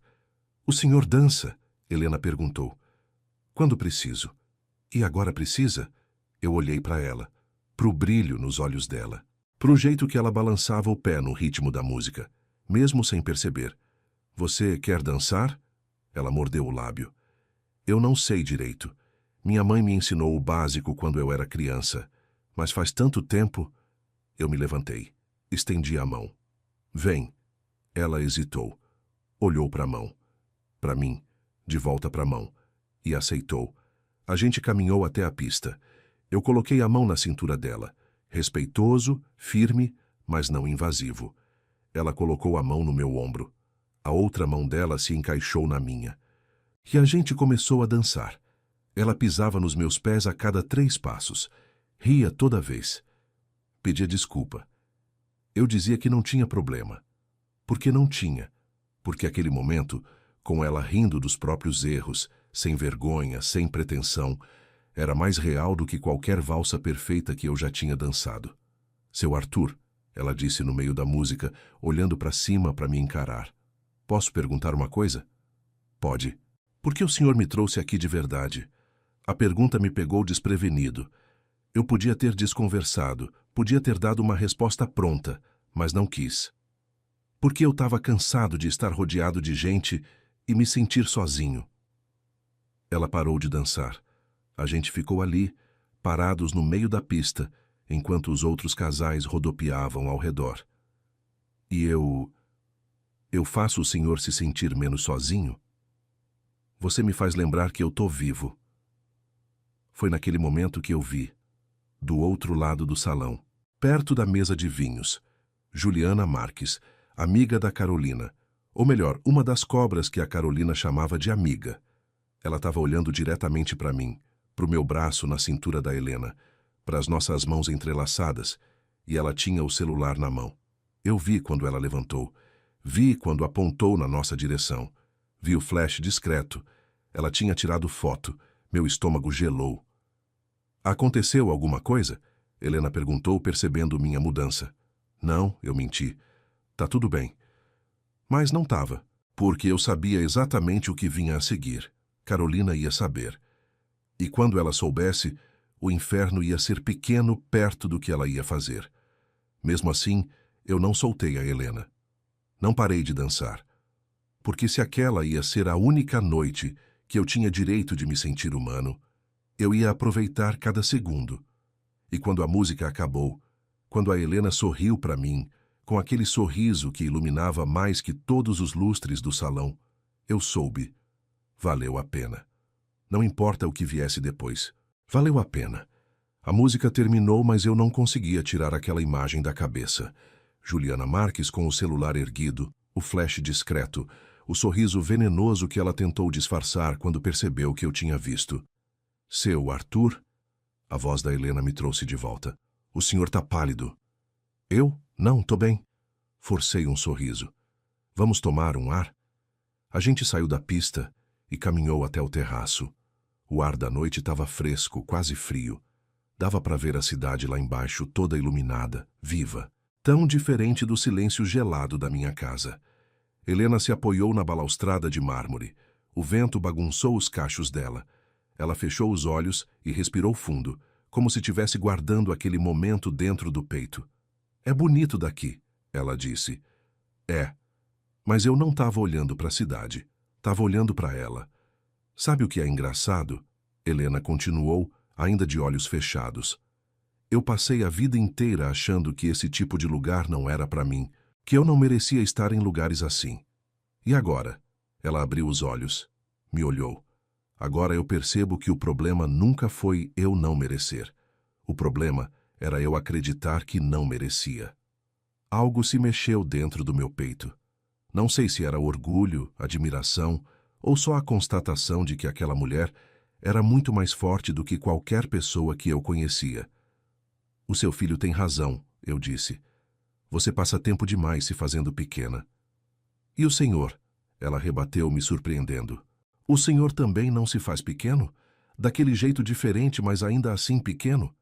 O senhor dança? Helena perguntou. Quando preciso. E agora precisa? Eu olhei para ela, para o brilho nos olhos dela, para o jeito que ela balançava o pé no ritmo da música, mesmo sem perceber. Você quer dançar? Ela mordeu o lábio. Eu não sei direito. Minha mãe me ensinou o básico quando eu era criança. Mas faz tanto tempo... Eu me levantei. Estendi a mão. Vem. Ela hesitou. Olhou para a mão. Para mim. De volta para a mão. E aceitou. A gente caminhou até a pista. Eu coloquei a mão na cintura dela. Respeitoso, firme, mas não invasivo. Ela colocou a mão no meu ombro. A outra mão dela se encaixou na minha. E a gente começou a dançar. Ela pisava nos meus pés a cada 3 passos. Ria toda vez. Pedia desculpa. Eu dizia que não tinha problema. Porque não tinha. Porque aquele momento, com ela rindo dos próprios erros, sem vergonha, sem pretensão, era mais real do que qualquer valsa perfeita que eu já tinha dançado. Seu Arthur, ela disse no meio da música, olhando para cima para me encarar. Posso perguntar uma coisa? Pode. Por que o senhor me trouxe aqui de verdade? A pergunta me pegou desprevenido. Eu podia ter desconversado, podia ter dado uma resposta pronta, mas não quis. Porque eu estava cansado de estar rodeado de gente e me sentir sozinho. Ela parou de dançar. A gente ficou ali, parados no meio da pista, enquanto os outros casais rodopiavam ao redor. E eu faço o senhor se sentir menos sozinho? Você me faz lembrar que eu tô vivo. Foi naquele momento que eu vi, do outro lado do salão, perto da mesa de vinhos, Juliana Marques, amiga da Carolina, ou melhor, uma das cobras que a Carolina chamava de amiga. Ela estava olhando diretamente para mim, para o meu braço na cintura da Helena, para as nossas mãos entrelaçadas, e ela tinha o celular na mão. Eu vi quando ela levantou, vi quando apontou na nossa direção, vi o flash discreto. Ela tinha tirado foto, meu estômago gelou. Aconteceu alguma coisa? Helena perguntou, percebendo minha mudança. Não, eu menti. Tá tudo bem. Mas não tava, porque eu sabia exatamente o que vinha a seguir. Carolina ia saber. E quando ela soubesse, o inferno ia ser pequeno perto do que ela ia fazer. Mesmo assim, eu não soltei a Helena. Não parei de dançar. Porque se aquela ia ser a única noite que eu tinha direito de me sentir humano, eu ia aproveitar cada segundo. E quando a música acabou, quando a Helena sorriu para mim, com aquele sorriso que iluminava mais que todos os lustres do salão, eu soube. Valeu a pena. Não importa o que viesse depois. Valeu a pena. A música terminou, mas eu não conseguia tirar aquela imagem da cabeça. Juliana Marques com o celular erguido, o flash discreto, o sorriso venenoso que ela tentou disfarçar quando percebeu que eu tinha visto. Seu Arthur? A voz da Helena me trouxe de volta. O senhor tá pálido. Eu? Não, tô bem. Forcei um sorriso. Vamos tomar um ar? A gente saiu da pista e caminhou até o terraço. O ar da noite estava fresco, quase frio. Dava para ver a cidade lá embaixo, toda iluminada, viva. Tão diferente do silêncio gelado da minha casa. Helena se apoiou na balaustrada de mármore. O vento bagunçou os cachos dela. Ela fechou os olhos e respirou fundo, como se estivesse guardando aquele momento dentro do peito. É bonito daqui, ela disse. É. Mas eu não estava olhando para a cidade. Estava olhando para ela. Sabe o que é engraçado? Helena continuou, ainda de olhos fechados. Eu passei a vida inteira achando que esse tipo de lugar não era para mim, que eu não merecia estar em lugares assim. E agora? Ela abriu os olhos, me olhou. Agora eu percebo que o problema nunca foi eu não merecer. O problema era eu acreditar que não merecia. Algo se mexeu dentro do meu peito. Não sei se era orgulho, admiração ou só a constatação de que aquela mulher era muito mais forte do que qualquer pessoa que eu conhecia. O seu filho tem razão, eu disse. Você passa tempo demais se fazendo pequena. E o senhor? Ela rebateu, me surpreendendo. O senhor também não se faz pequeno? Daquele jeito diferente, mas ainda assim pequeno?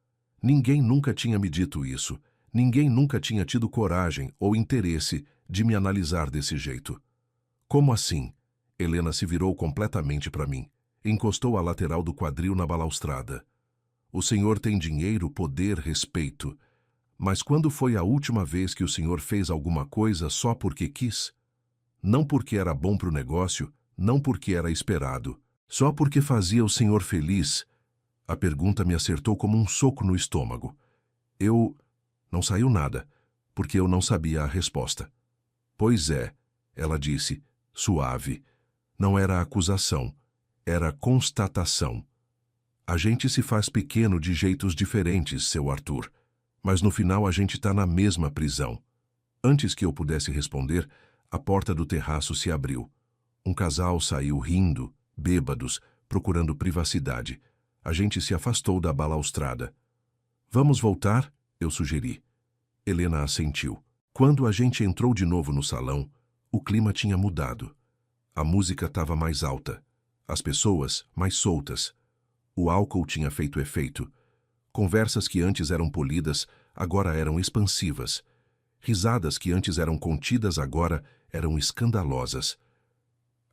Ninguém nunca tinha me dito isso. Ninguém nunca tinha tido coragem ou interesse de me analisar desse jeito. Como assim? Helena se virou completamente para mim. Encostou a lateral do quadril na balaustrada. O senhor tem dinheiro, poder, respeito. Mas quando foi a última vez que o senhor fez alguma coisa só porque quis? Não porque era bom para o negócio, não porque era esperado. Só porque fazia o senhor feliz? A pergunta me acertou como um soco no estômago. Eu... Não saiu nada, porque eu não sabia a resposta. Pois é, ela disse, suave. Não era acusação, era constatação. A gente se faz pequeno de jeitos diferentes, seu Arthur, mas no final a gente está na mesma prisão. Antes que eu pudesse responder, a porta do terraço se abriu. Um casal saiu rindo, bêbados, procurando privacidade. A gente se afastou da balaustrada. Vamos voltar? Eu sugeri. Helena assentiu. Quando a gente entrou de novo no salão, o clima tinha mudado. A música estava mais alta, as pessoas mais soltas. O álcool tinha feito efeito. Conversas que antes eram polidas, agora eram expansivas. Risadas que antes eram contidas, agora eram escandalosas.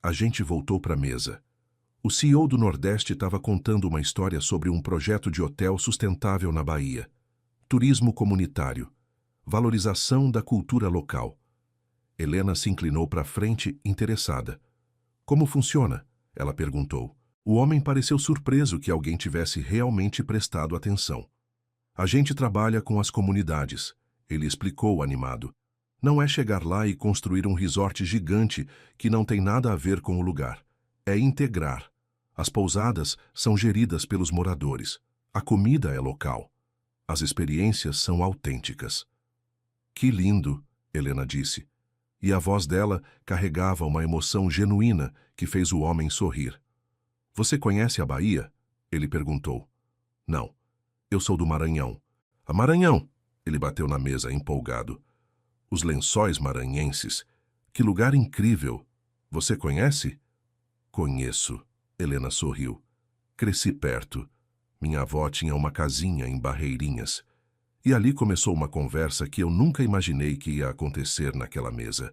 A gente voltou para a mesa. O CEO do Nordeste estava contando uma história sobre um projeto de hotel sustentável na Bahia. Turismo comunitário. Valorização da cultura local. Helena se inclinou para frente, interessada. Como funciona? Ela perguntou. O homem pareceu surpreso que alguém tivesse realmente prestado atenção. A gente trabalha com as comunidades, ele explicou animado. Não é chegar lá e construir um resort gigante que não tem nada a ver com o lugar. É integrar. As pousadas são geridas pelos moradores. A comida é local. As experiências são autênticas. Que lindo, Helena disse. E a voz dela carregava uma emoção genuína que fez o homem sorrir. Você conhece a Bahia? Ele perguntou. Não. Eu sou do Maranhão. A Maranhão! Ele bateu na mesa, empolgado. Os Lençóis Maranhenses. Que lugar incrível! Você conhece? Conheço. Helena sorriu. Cresci perto. Minha avó tinha uma casinha em Barreirinhas. E ali começou uma conversa que eu nunca imaginei que ia acontecer naquela mesa.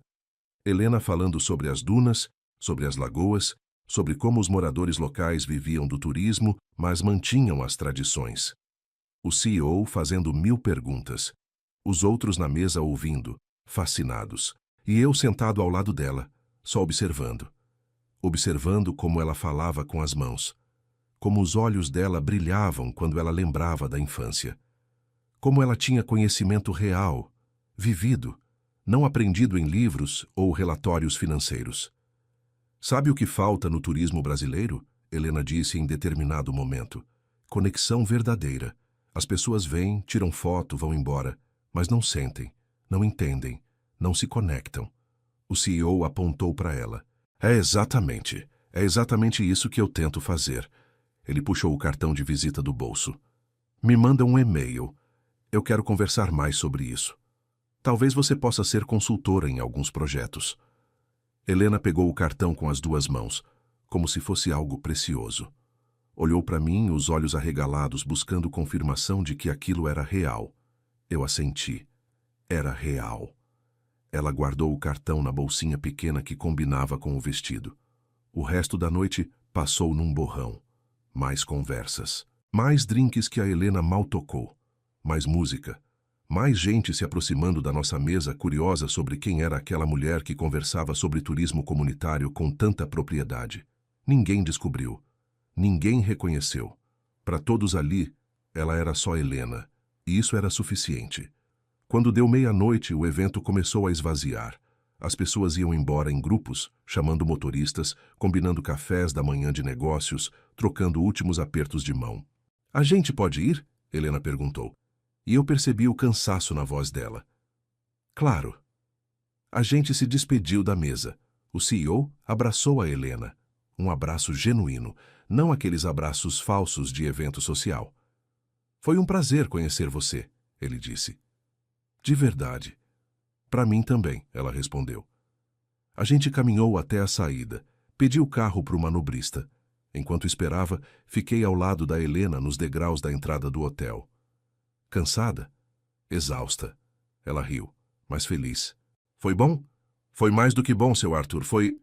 Helena falando sobre as dunas, sobre as lagoas, sobre como os moradores locais viviam do turismo, mas mantinham as tradições. O CEO fazendo 1000 perguntas. Os outros na mesa ouvindo, fascinados. E eu sentado ao lado dela, só observando. Observando como ela falava com as mãos. Como os olhos dela brilhavam quando ela lembrava da infância. Como ela tinha conhecimento real, vivido, não aprendido em livros ou relatórios financeiros. Sabe o que falta no turismo brasileiro? Helena disse em determinado momento. Conexão verdadeira. As pessoas vêm, tiram foto, vão embora, mas não sentem, não entendem, não se conectam. O CEO apontou para ela. É exatamente isso que eu tento fazer. Ele puxou o cartão de visita do bolso. Me manda um e-mail. Eu quero conversar mais sobre isso. Talvez você possa ser consultora em alguns projetos. Helena pegou o cartão com as 2 mãos, como se fosse algo precioso. Olhou para mim, os olhos arregalados, buscando confirmação de que aquilo era real. Eu assenti. Era real. Ela guardou o cartão na bolsinha pequena que combinava com o vestido. O resto da noite passou num borrão. Mais conversas. Mais drinks que a Helena mal tocou. Mais música. Mais gente se aproximando da nossa mesa, curiosa sobre quem era aquela mulher que conversava sobre turismo comunitário com tanta propriedade. Ninguém descobriu. Ninguém reconheceu. Para todos ali, ela era só Helena, e isso era suficiente. Quando deu meia-noite, o evento começou a esvaziar. As pessoas iam embora em grupos, chamando motoristas, combinando cafés da manhã de negócios, trocando últimos apertos de mão. A gente pode ir? Helena perguntou. E eu percebi o cansaço na voz dela. Claro. A gente se despediu da mesa. O CEO abraçou a Helena. Um abraço genuíno, não aqueles abraços falsos de evento social. Foi um prazer conhecer você, ele disse. De verdade. Para mim também, ela respondeu. A gente caminhou até a saída, pedi o carro para o manobrista. Enquanto esperava, fiquei ao lado da Helena nos degraus da entrada do hotel. Cansada? Exausta. Ela riu, mas feliz. Foi bom? Foi mais do que bom, seu Arthur. Foi...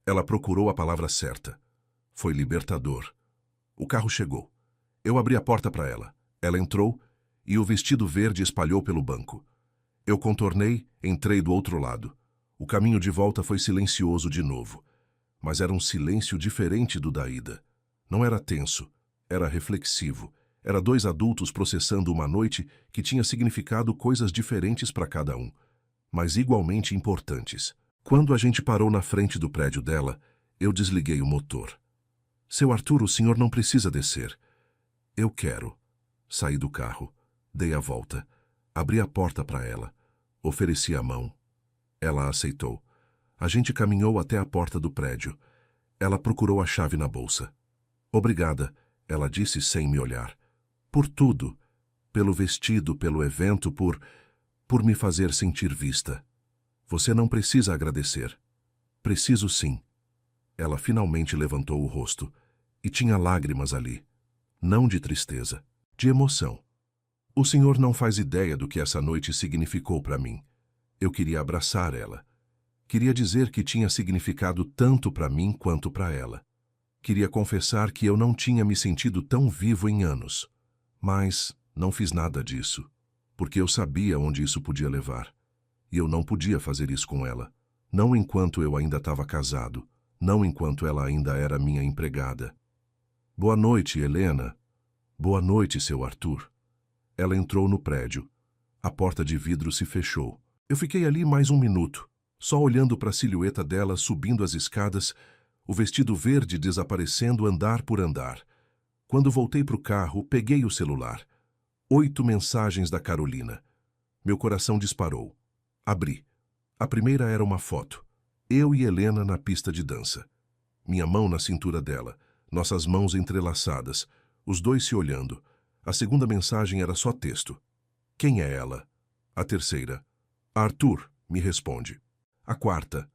Ela procurou a palavra certa. Foi libertador. O carro chegou. Eu abri a porta para ela. Ela entrou e o vestido verde espalhou pelo banco. Eu contornei, entrei do outro lado. O caminho de volta foi silencioso de novo. Mas era um silêncio diferente do da ida. Não era tenso, era reflexivo. Era dois adultos processando uma noite que tinha significado coisas diferentes para cada um, mas igualmente importantes. Quando a gente parou na frente do prédio dela, eu desliguei o motor. Seu Arthur, o senhor não precisa descer. Eu quero. Saí do carro, dei a volta, abri a porta para ela, ofereci a mão. Ela aceitou. A gente caminhou até a porta do prédio. Ela procurou a chave na bolsa. Obrigada, ela disse sem me olhar. Por tudo. Pelo vestido, pelo evento, por me fazer sentir vista. Você não precisa agradecer. Preciso sim. Ela finalmente levantou o rosto. E tinha lágrimas ali. Não de tristeza, de emoção. O senhor não faz ideia do que essa noite significou para mim. Eu queria abraçar ela. Queria dizer que tinha significado tanto para mim quanto para ela. Queria confessar que eu não tinha me sentido tão vivo em anos. Mas não fiz nada disso, porque eu sabia onde isso podia levar. E eu não podia fazer isso com ela. Não enquanto eu ainda estava casado. Não enquanto ela ainda era minha empregada. Boa noite, Helena. Boa noite, seu Arthur. Ela entrou no prédio. A porta de vidro se fechou. Eu fiquei ali mais um minuto, só olhando para a silhueta dela subindo as escadas, o vestido verde desaparecendo andar por andar. Quando voltei para o carro, peguei o celular. 8 mensagens da Carolina. Meu coração disparou. Abri. A primeira era uma foto. Eu e Helena na pista de dança. Minha mão na cintura dela, nossas mãos entrelaçadas, os dois se olhando. A segunda mensagem era só texto. Quem é ela? A terceira. Arthur, me responde. A quarta.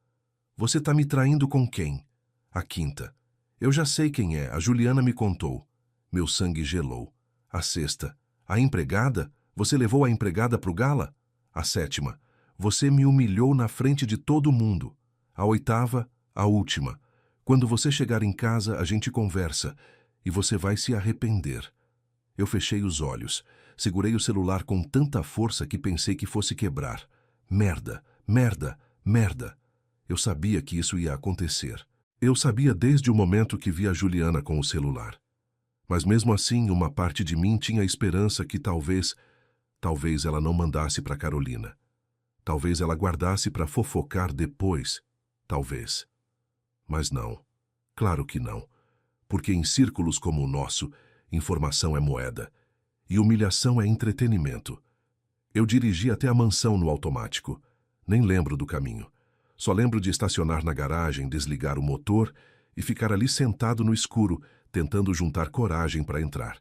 Você tá me traindo com quem? A quinta. Eu já sei quem é, a Juliana me contou. Meu sangue gelou. A sexta. A empregada? Você levou a empregada pro gala? A sétima. Você me humilhou na frente de todo mundo. A oitava. A última. Quando você chegar em casa, a gente conversa. E você vai se arrepender. Eu fechei os olhos. Segurei o celular com tanta força que pensei que fosse quebrar. Merda, merda, merda. Eu sabia que isso ia acontecer. Eu sabia desde o momento que vi a Juliana com o celular. Mas mesmo assim, uma parte de mim tinha a esperança que talvez ela não mandasse para Carolina. Talvez ela guardasse para fofocar depois. Talvez. Mas não. Claro que não. Porque em círculos como o nosso, informação é moeda. E humilhação é entretenimento. Eu dirigi até a mansão no automático. Nem lembro do caminho. Só lembro de estacionar na garagem, desligar o motor e ficar ali sentado no escuro, tentando juntar coragem para entrar.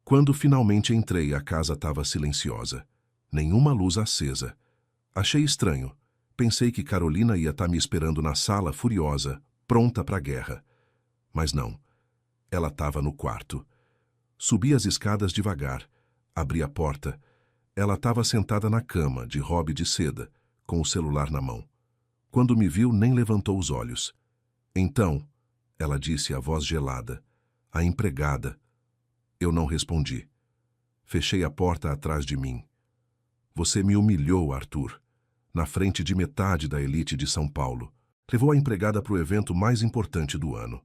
Quando finalmente entrei, a casa estava silenciosa. Nenhuma luz acesa. Achei estranho. Pensei que Carolina ia estar me esperando na sala, furiosa, pronta para a guerra. Mas não. Ela estava no quarto. Subi as escadas devagar. Abri a porta. Ela estava sentada na cama, de robe de seda, com o celular na mão. Quando me viu, nem levantou os olhos. Então, ela disse a voz gelada, a empregada. Eu não respondi. Fechei a porta atrás de mim. Você me humilhou, Arthur, na frente de metade da elite de São Paulo. Levou a empregada para o evento mais importante do ano.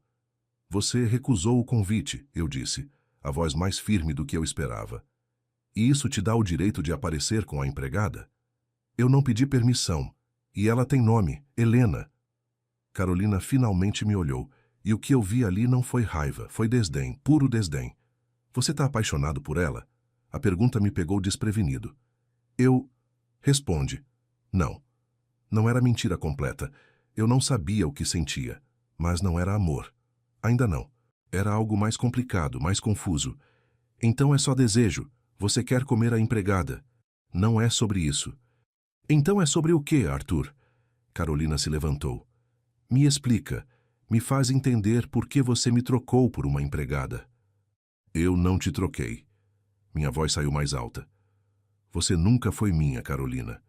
Você recusou o convite, eu disse, a voz mais firme do que eu esperava. E isso te dá o direito de aparecer com a empregada? Eu não pedi permissão. E ela tem nome, Helena. Carolina finalmente me olhou, e o que eu vi ali não foi raiva, foi desdém, puro desdém. Você está apaixonado por ela? A pergunta me pegou desprevenido. Responde. Não. Não era mentira completa. Eu não sabia o que sentia, mas não era amor. Ainda não. Era algo mais complicado, mais confuso. Então é só desejo. Você quer comer a empregada. Não é sobre isso. Então é sobre o quê, Arthur? Carolina se levantou. Me explica. Me faz entender por que você me trocou por uma empregada. Eu não te troquei. Minha voz saiu mais alta. Você nunca foi minha, Carolina.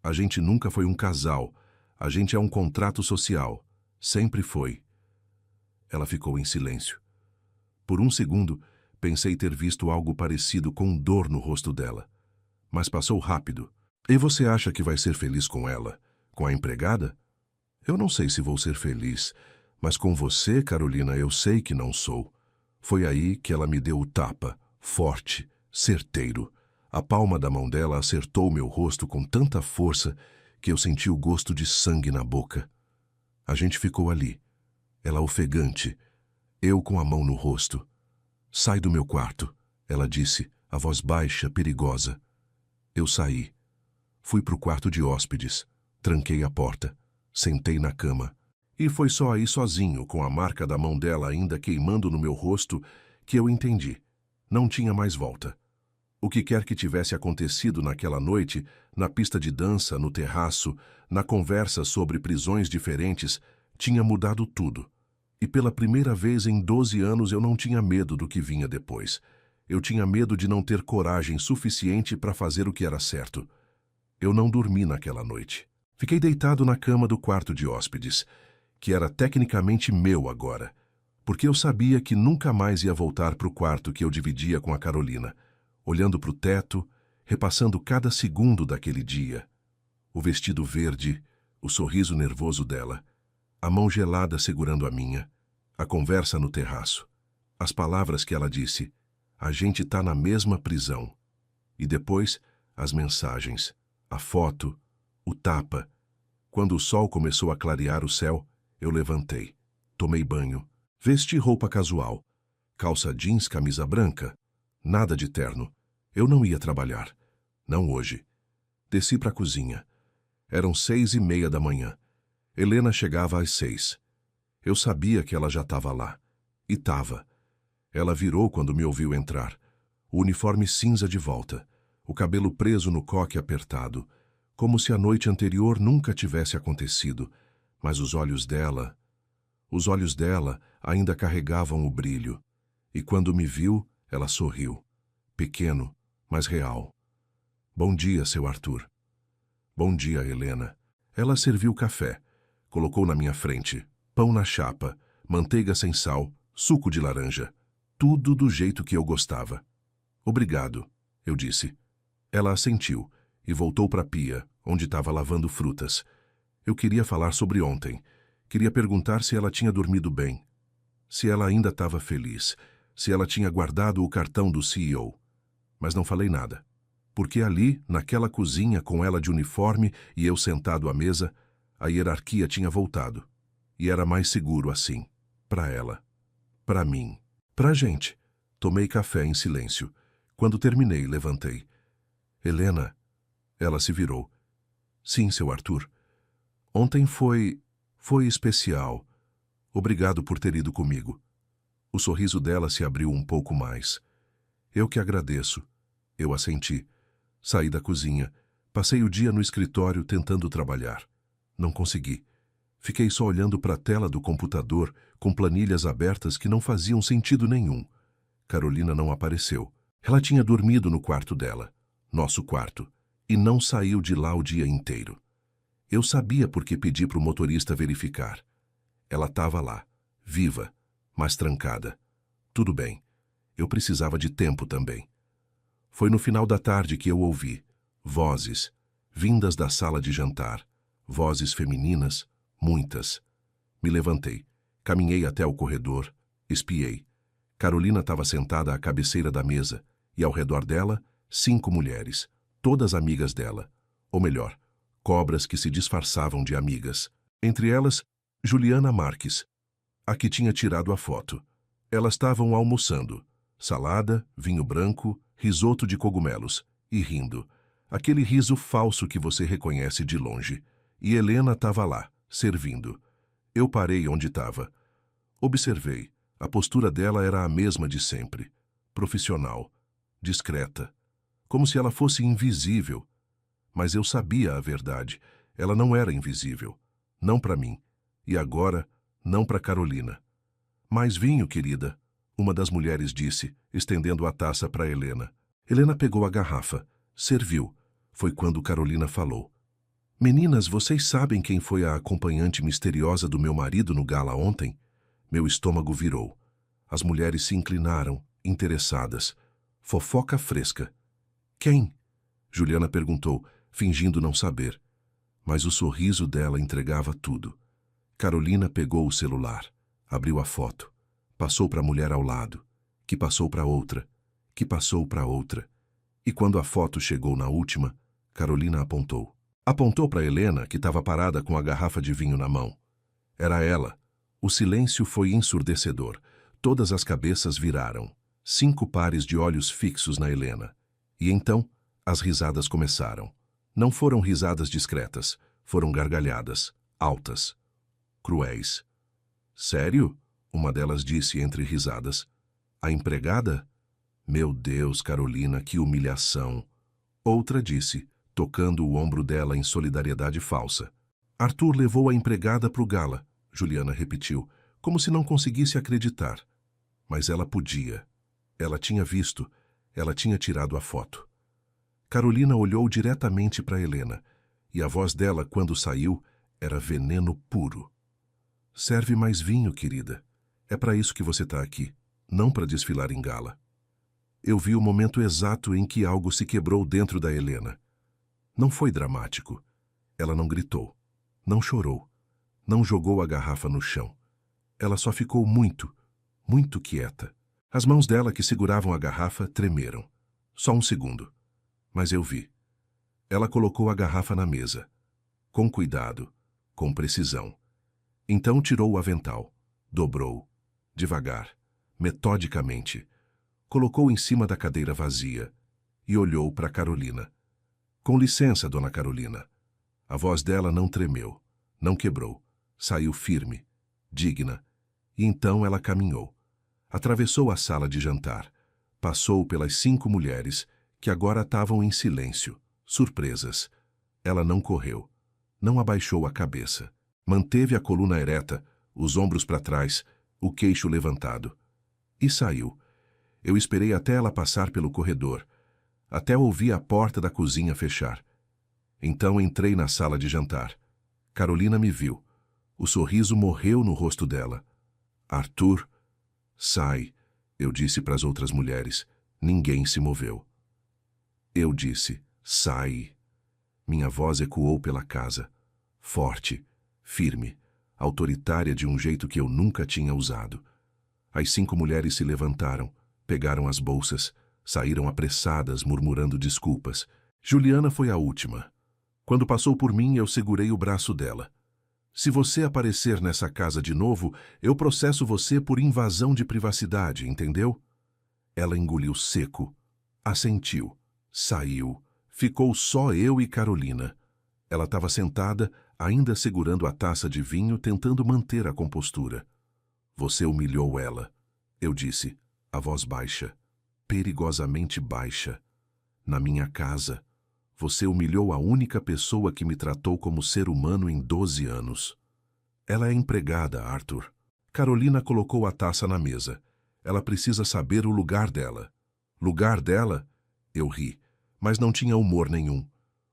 A gente nunca foi um casal. A gente é um contrato social. Sempre foi. Ela ficou em silêncio. Por um segundo, pensei ter visto algo parecido com dor no rosto dela. Mas passou rápido. E você acha que vai ser feliz com ela? Com a empregada? Eu não sei se vou ser feliz, Mas com você, Carolina, eu sei que não sou. Foi aí que ela me deu o tapa, forte, certeiro. A palma da mão dela acertou meu rosto com tanta força que eu senti o gosto de sangue na boca. A gente ficou ali, ela ofegante, eu com a mão no rosto. Sai do meu quarto, ela disse, a voz baixa, perigosa. Eu saí. Fui pro quarto de hóspedes, tranquei a porta, sentei na cama. E foi só aí sozinho, com a marca da mão dela ainda queimando no meu rosto, que eu entendi. Não tinha mais volta. O que quer que tivesse acontecido naquela noite, na pista de dança, no terraço, na conversa sobre prisões diferentes, tinha mudado tudo. E pela primeira vez em 12 anos eu não tinha medo do que vinha depois. Eu tinha medo de não ter coragem suficiente para fazer o que era certo. Eu não dormi naquela noite. Fiquei deitado na cama do quarto de hóspedes, que era tecnicamente meu agora, porque eu sabia que nunca mais ia voltar para o quarto que eu dividia com a Carolina, olhando para o teto, repassando cada segundo daquele dia. O vestido verde, o sorriso nervoso dela, a mão gelada segurando a minha, a conversa no terraço, as palavras que ela disse, a gente tá na mesma prisão. E depois, as mensagens, a foto, o tapa. Quando o sol começou a clarear o céu, eu levantei, tomei banho, vesti roupa casual, calça jeans, camisa branca, nada de terno. Eu não ia trabalhar, não hoje. Desci para a cozinha. Eram 6:30 da manhã. Helena chegava às 6. Eu sabia que ela já estava lá. E estava. Ela virou quando me ouviu entrar. O uniforme cinza de volta, o cabelo preso no coque apertado, como se a noite anterior nunca tivesse acontecido. Mas os olhos dela ainda carregavam o brilho. E quando me viu, ela sorriu. Pequeno, mas real. Bom dia, seu Arthur. Bom dia, Helena. Ela serviu café. Colocou na minha frente. Pão na chapa, manteiga sem sal, suco de laranja. Tudo do jeito que eu gostava. Obrigado, eu disse. Ela assentiu e voltou para a pia, onde estava lavando frutas. Eu queria falar sobre ontem. Queria perguntar se ela tinha dormido bem. Se ela ainda estava feliz. Se ela tinha guardado o cartão do CEO. Mas não falei nada. Porque ali, naquela cozinha com ela de uniforme e eu sentado à mesa, a hierarquia tinha voltado. E era mais seguro assim. Para ela. Para mim. Para a gente. Tomei café em silêncio. Quando terminei, levantei. Helena. Ela se virou. Sim, seu Arthur. Ontem foi especial. Obrigado por ter ido comigo. O sorriso dela se abriu um pouco mais. Eu que agradeço. Eu assenti. Saí da cozinha. Passei o dia no escritório tentando trabalhar. Não consegui. Fiquei só olhando para a tela do computador com planilhas abertas que não faziam sentido nenhum. Carolina não apareceu. Ela tinha dormido no quarto dela, nosso quarto, e não saiu de lá o dia inteiro. Eu sabia porque pedi para o motorista verificar. Ela estava lá, viva, mas trancada. Tudo bem. Eu precisava de tempo também. Foi no final da tarde que eu ouvi vozes, vindas da sala de jantar, vozes femininas, muitas. Me levantei, caminhei até o corredor, espiei. Carolina estava sentada à cabeceira da mesa, e ao redor dela, 5 mulheres, todas amigas dela. Ou melhor, cobras que se disfarçavam de amigas. Entre elas, Juliana Marques, a que tinha tirado a foto. Elas estavam almoçando. Salada, vinho branco, risoto de cogumelos. E rindo. Aquele riso falso que você reconhece de longe. E Helena estava lá, servindo. Eu parei onde estava. Observei. A postura dela era a mesma de sempre. Profissional. Discreta. Como se ela fosse invisível. Mas eu sabia a verdade. Ela não era invisível. Não para mim. E agora, não para Carolina. Mais vinho, querida, uma das mulheres disse, estendendo a taça para Helena. Helena pegou a garrafa. Serviu. Foi quando Carolina falou. Meninas, vocês sabem quem foi a acompanhante misteriosa do meu marido no gala ontem? Meu estômago virou. As mulheres se inclinaram, interessadas. Fofoca fresca. Quem? Juliana perguntou, fingindo não saber. Mas o sorriso dela entregava tudo. Carolina pegou o celular, abriu a foto, passou para a mulher ao lado, que passou para outra, que passou para outra. E quando a foto chegou na última, Carolina apontou. Apontou para Helena, que estava parada com a garrafa de vinho na mão. Era ela. O silêncio foi ensurdecedor. Todas as cabeças viraram. 5 pares de olhos fixos na Helena. E então, as risadas começaram. Não foram risadas discretas, foram gargalhadas, altas, cruéis. Sério? Uma delas disse entre risadas. A empregada? Meu Deus, Carolina, que humilhação. Outra disse, tocando o ombro dela em solidariedade falsa. Arthur levou a empregada para o gala, Juliana repetiu, como se não conseguisse acreditar. Mas ela podia. Ela tinha visto, ela tinha tirado a foto. Carolina olhou diretamente para Helena, e a voz dela, quando saiu, era veneno puro. Serve mais vinho, querida. É para isso que você está aqui, não para desfilar em gala. Eu vi o momento exato em que algo se quebrou dentro da Helena. Não foi dramático. Ela não gritou, não chorou, não jogou a garrafa no chão. Ela só ficou muito, muito quieta. As mãos dela que seguravam a garrafa tremeram. Só um segundo. Mas eu vi. Ela colocou a garrafa na mesa. Com cuidado, com precisão. Então tirou o avental, dobrou, devagar, metodicamente. Colocou em cima da cadeira vazia e olhou para Carolina. Com licença, dona Carolina. A voz dela não tremeu, não quebrou. Saiu firme, digna. E então ela caminhou. Atravessou a sala de jantar. Passou pelas 5 mulheres que agora estavam em silêncio, surpresas. Ela não correu, não abaixou a cabeça. Manteve a coluna ereta, os ombros para trás, o queixo levantado. E saiu. Eu esperei até ela passar pelo corredor, até ouvir a porta da cozinha fechar. Então entrei na sala de jantar. Carolina me viu. O sorriso morreu no rosto dela. Arthur, sai, eu disse para as outras mulheres. Ninguém se moveu. Eu disse, sai. Minha voz ecoou pela casa, forte, firme, autoritária de um jeito que eu nunca tinha usado. As 5 mulheres se levantaram, pegaram as bolsas, saíram apressadas, murmurando desculpas. Juliana foi a última. Quando passou por mim, eu segurei o braço dela. Se você aparecer nessa casa de novo, eu processo você por invasão de privacidade, entendeu? Ela engoliu seco, assentiu, saiu. Ficou só eu e Carolina. Ela estava sentada, ainda segurando a taça de vinho, tentando manter a compostura. Você humilhou ela, eu disse, a voz baixa, perigosamente baixa. Na minha casa, você humilhou a única pessoa que me tratou como ser humano em 12 anos. Ela é empregada, Arthur. Carolina colocou a taça na mesa. Ela precisa saber o lugar dela. Lugar dela? Eu ri, mas não tinha humor nenhum.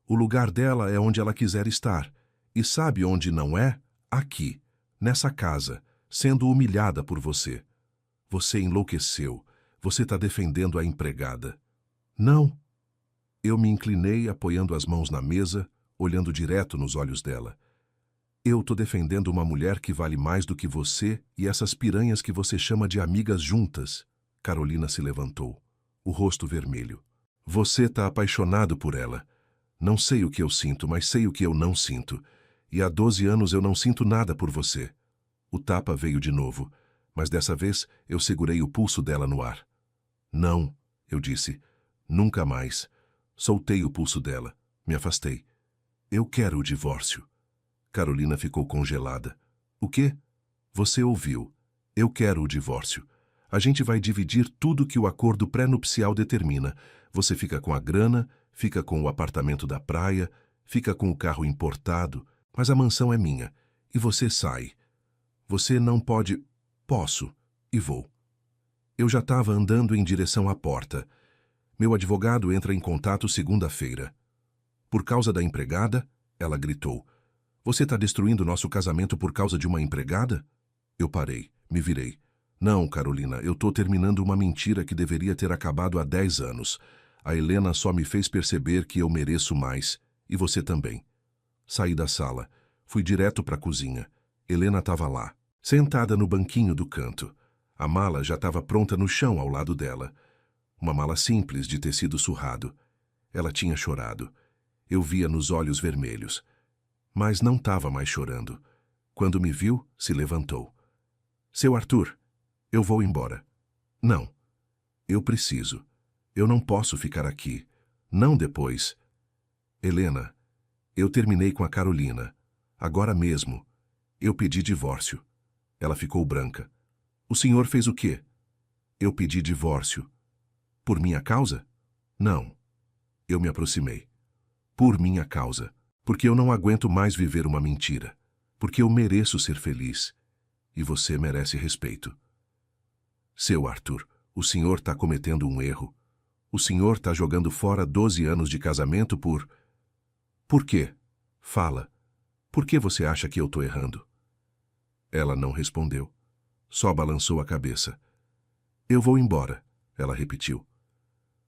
O lugar dela é onde ela quiser estar. E sabe onde não é? Aqui, nessa casa, sendo humilhada por você. Você enlouqueceu. Você está defendendo a empregada. Não. Eu me inclinei, apoiando as mãos na mesa, olhando direto nos olhos dela. Eu estou defendendo uma mulher que vale mais do que você e essas piranhas que você chama de amigas juntas. Carolina se levantou, o rosto vermelho. Você está apaixonado por ela. Não sei o que eu sinto, mas sei o que eu não sinto. E há 12 anos eu não sinto nada por você. O tapa veio de novo, mas dessa vez eu segurei o pulso dela no ar. Não, eu disse. Nunca mais. Soltei o pulso dela. Me afastei. Eu quero o divórcio. Carolina ficou congelada. O quê? Você ouviu. Eu quero o divórcio. A gente vai dividir tudo que o acordo pré-nupcial determina. Você fica com a grana, fica com o apartamento da praia, fica com o carro importado, mas a mansão é minha. E você sai. Você não pode... Posso. E vou. Eu já estava andando em direção à porta. Meu advogado entra em contato segunda-feira. Por causa da empregada? Ela gritou. Você está destruindo nosso casamento por causa de uma empregada? Eu parei, me virei. Não, Carolina, eu estou terminando uma mentira que deveria ter acabado há 10 anos. A Helena só me fez perceber que eu mereço mais. E você também. Saí da sala. Fui direto para a cozinha. Helena estava lá, sentada no banquinho do canto. A mala já estava pronta no chão ao lado dela. Uma mala simples de tecido surrado. Ela tinha chorado. Eu via nos olhos vermelhos. Mas não estava mais chorando. Quando me viu, se levantou. Seu Arthur, eu vou embora. Não. Eu preciso. Eu não posso ficar aqui. Não depois. Helena, eu terminei com a Carolina. Agora mesmo. Eu pedi divórcio. Ela ficou branca. O senhor fez o quê? Eu pedi divórcio. Por minha causa? Não. Eu me aproximei. Por minha causa. Porque eu não aguento mais viver uma mentira. Porque eu mereço ser feliz. E você merece respeito. Seu Arthur, o senhor está cometendo um erro. O senhor está jogando fora 12 anos de casamento por... Por quê? Fala. Por que você acha que eu estou errando? Ela não respondeu. Só balançou a cabeça. Eu vou embora, ela repetiu.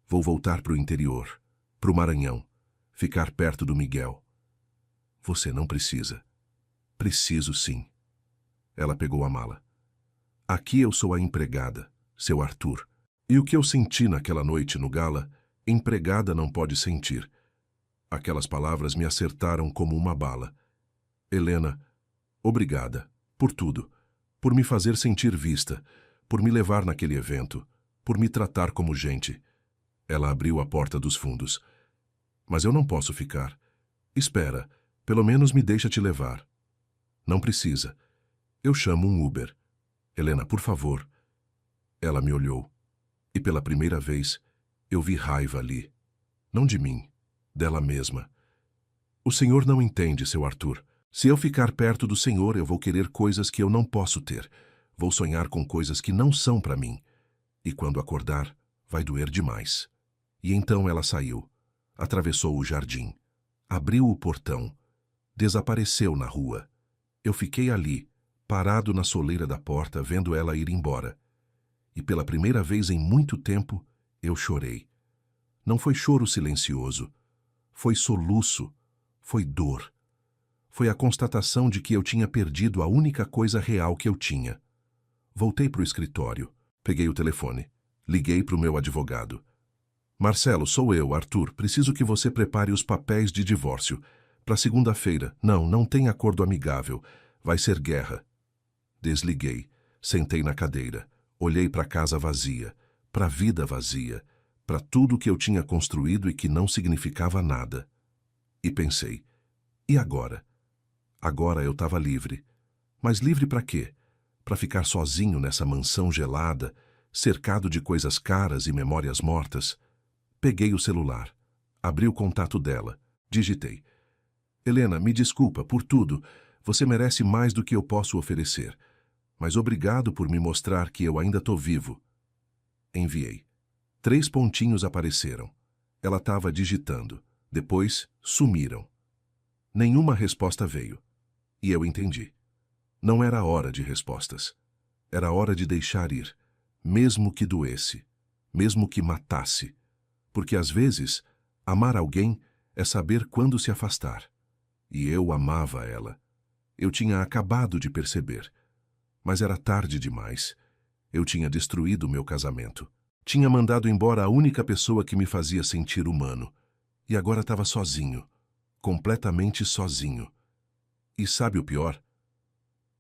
Vou voltar para o interior, para o Maranhão, ficar perto do Miguel. Você não precisa. Preciso sim. Ela pegou a mala. Aqui eu sou a empregada, seu Arthur. E o que eu senti naquela noite no gala, empregada não pode sentir. Aquelas palavras me acertaram como uma bala. Helena, obrigada, por tudo. Por me fazer sentir vista, por me levar naquele evento, por me tratar como gente. Ela abriu a porta dos fundos. Mas eu não posso ficar. Espera, pelo menos me deixa te levar. Não precisa. Eu chamo um Uber. Helena, por favor. Ela me olhou. E pela primeira vez, eu vi raiva ali. Não de mim, dela mesma. O senhor não entende, seu Arthur. Se eu ficar perto do senhor, eu vou querer coisas que eu não posso ter. Vou sonhar com coisas que não são para mim. E quando acordar, vai doer demais. E então ela saiu. Atravessou o jardim. Abriu o portão. Desapareceu na rua. Eu fiquei ali, parado na soleira da porta, vendo ela ir embora. E pela primeira vez em muito tempo, eu chorei. Não foi choro silencioso. Foi soluço. Foi dor. Foi a constatação de que eu tinha perdido a única coisa real que eu tinha. Voltei para o escritório. Peguei o telefone. Liguei para o meu advogado. Marcelo, sou eu, Arthur. Preciso que você prepare os papéis de divórcio. Para segunda-feira. Não tem acordo amigável. Vai ser guerra. Desliguei. Sentei na cadeira. Olhei para a casa vazia. Para a vida vazia. Para tudo que eu tinha construído e que não significava nada. E pensei, e agora? Agora eu estava livre. Mas livre para quê? Para ficar sozinho nessa mansão gelada, cercado de coisas caras e memórias mortas? Peguei o celular. Abri o contato dela. Digitei. Helena, me desculpa por tudo. Você merece mais do que eu posso oferecer. Mas obrigado por me mostrar que eu ainda estou vivo. Enviei. 3 pontinhos apareceram. Ela estava digitando. Depois, sumiram. Nenhuma resposta veio. E eu entendi. Não era hora de respostas. Era hora de deixar ir, mesmo que doesse, mesmo que matasse. Porque às vezes, amar alguém é saber quando se afastar. E eu amava ela. Eu tinha acabado de perceber. Mas era tarde demais. Eu tinha destruído meu casamento. Tinha mandado embora a única pessoa que me fazia sentir humano. E agora estava sozinho. Completamente sozinho. E sabe o pior?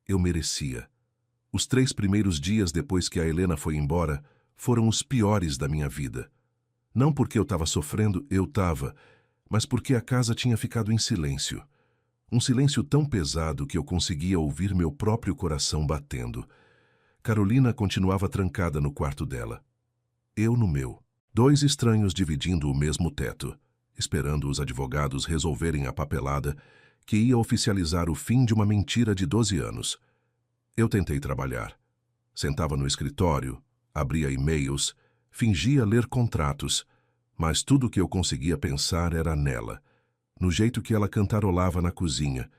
Eu merecia. Os 3 primeiros dias depois que a Helena foi embora foram os piores da minha vida. Não porque eu estava sofrendo, eu estava, mas porque a casa tinha ficado em silêncio. Um silêncio tão pesado que eu conseguia ouvir meu próprio coração batendo. Carolina continuava trancada no quarto dela. Eu no meu. 2 estranhos dividindo o mesmo teto, esperando os advogados resolverem a papelada que ia oficializar o fim de uma mentira de 12 anos. Eu tentei trabalhar. Sentava no escritório, abria e-mails, fingia ler contratos, mas tudo o que eu conseguia pensar era nela, no jeito que ela cantarolava na cozinha,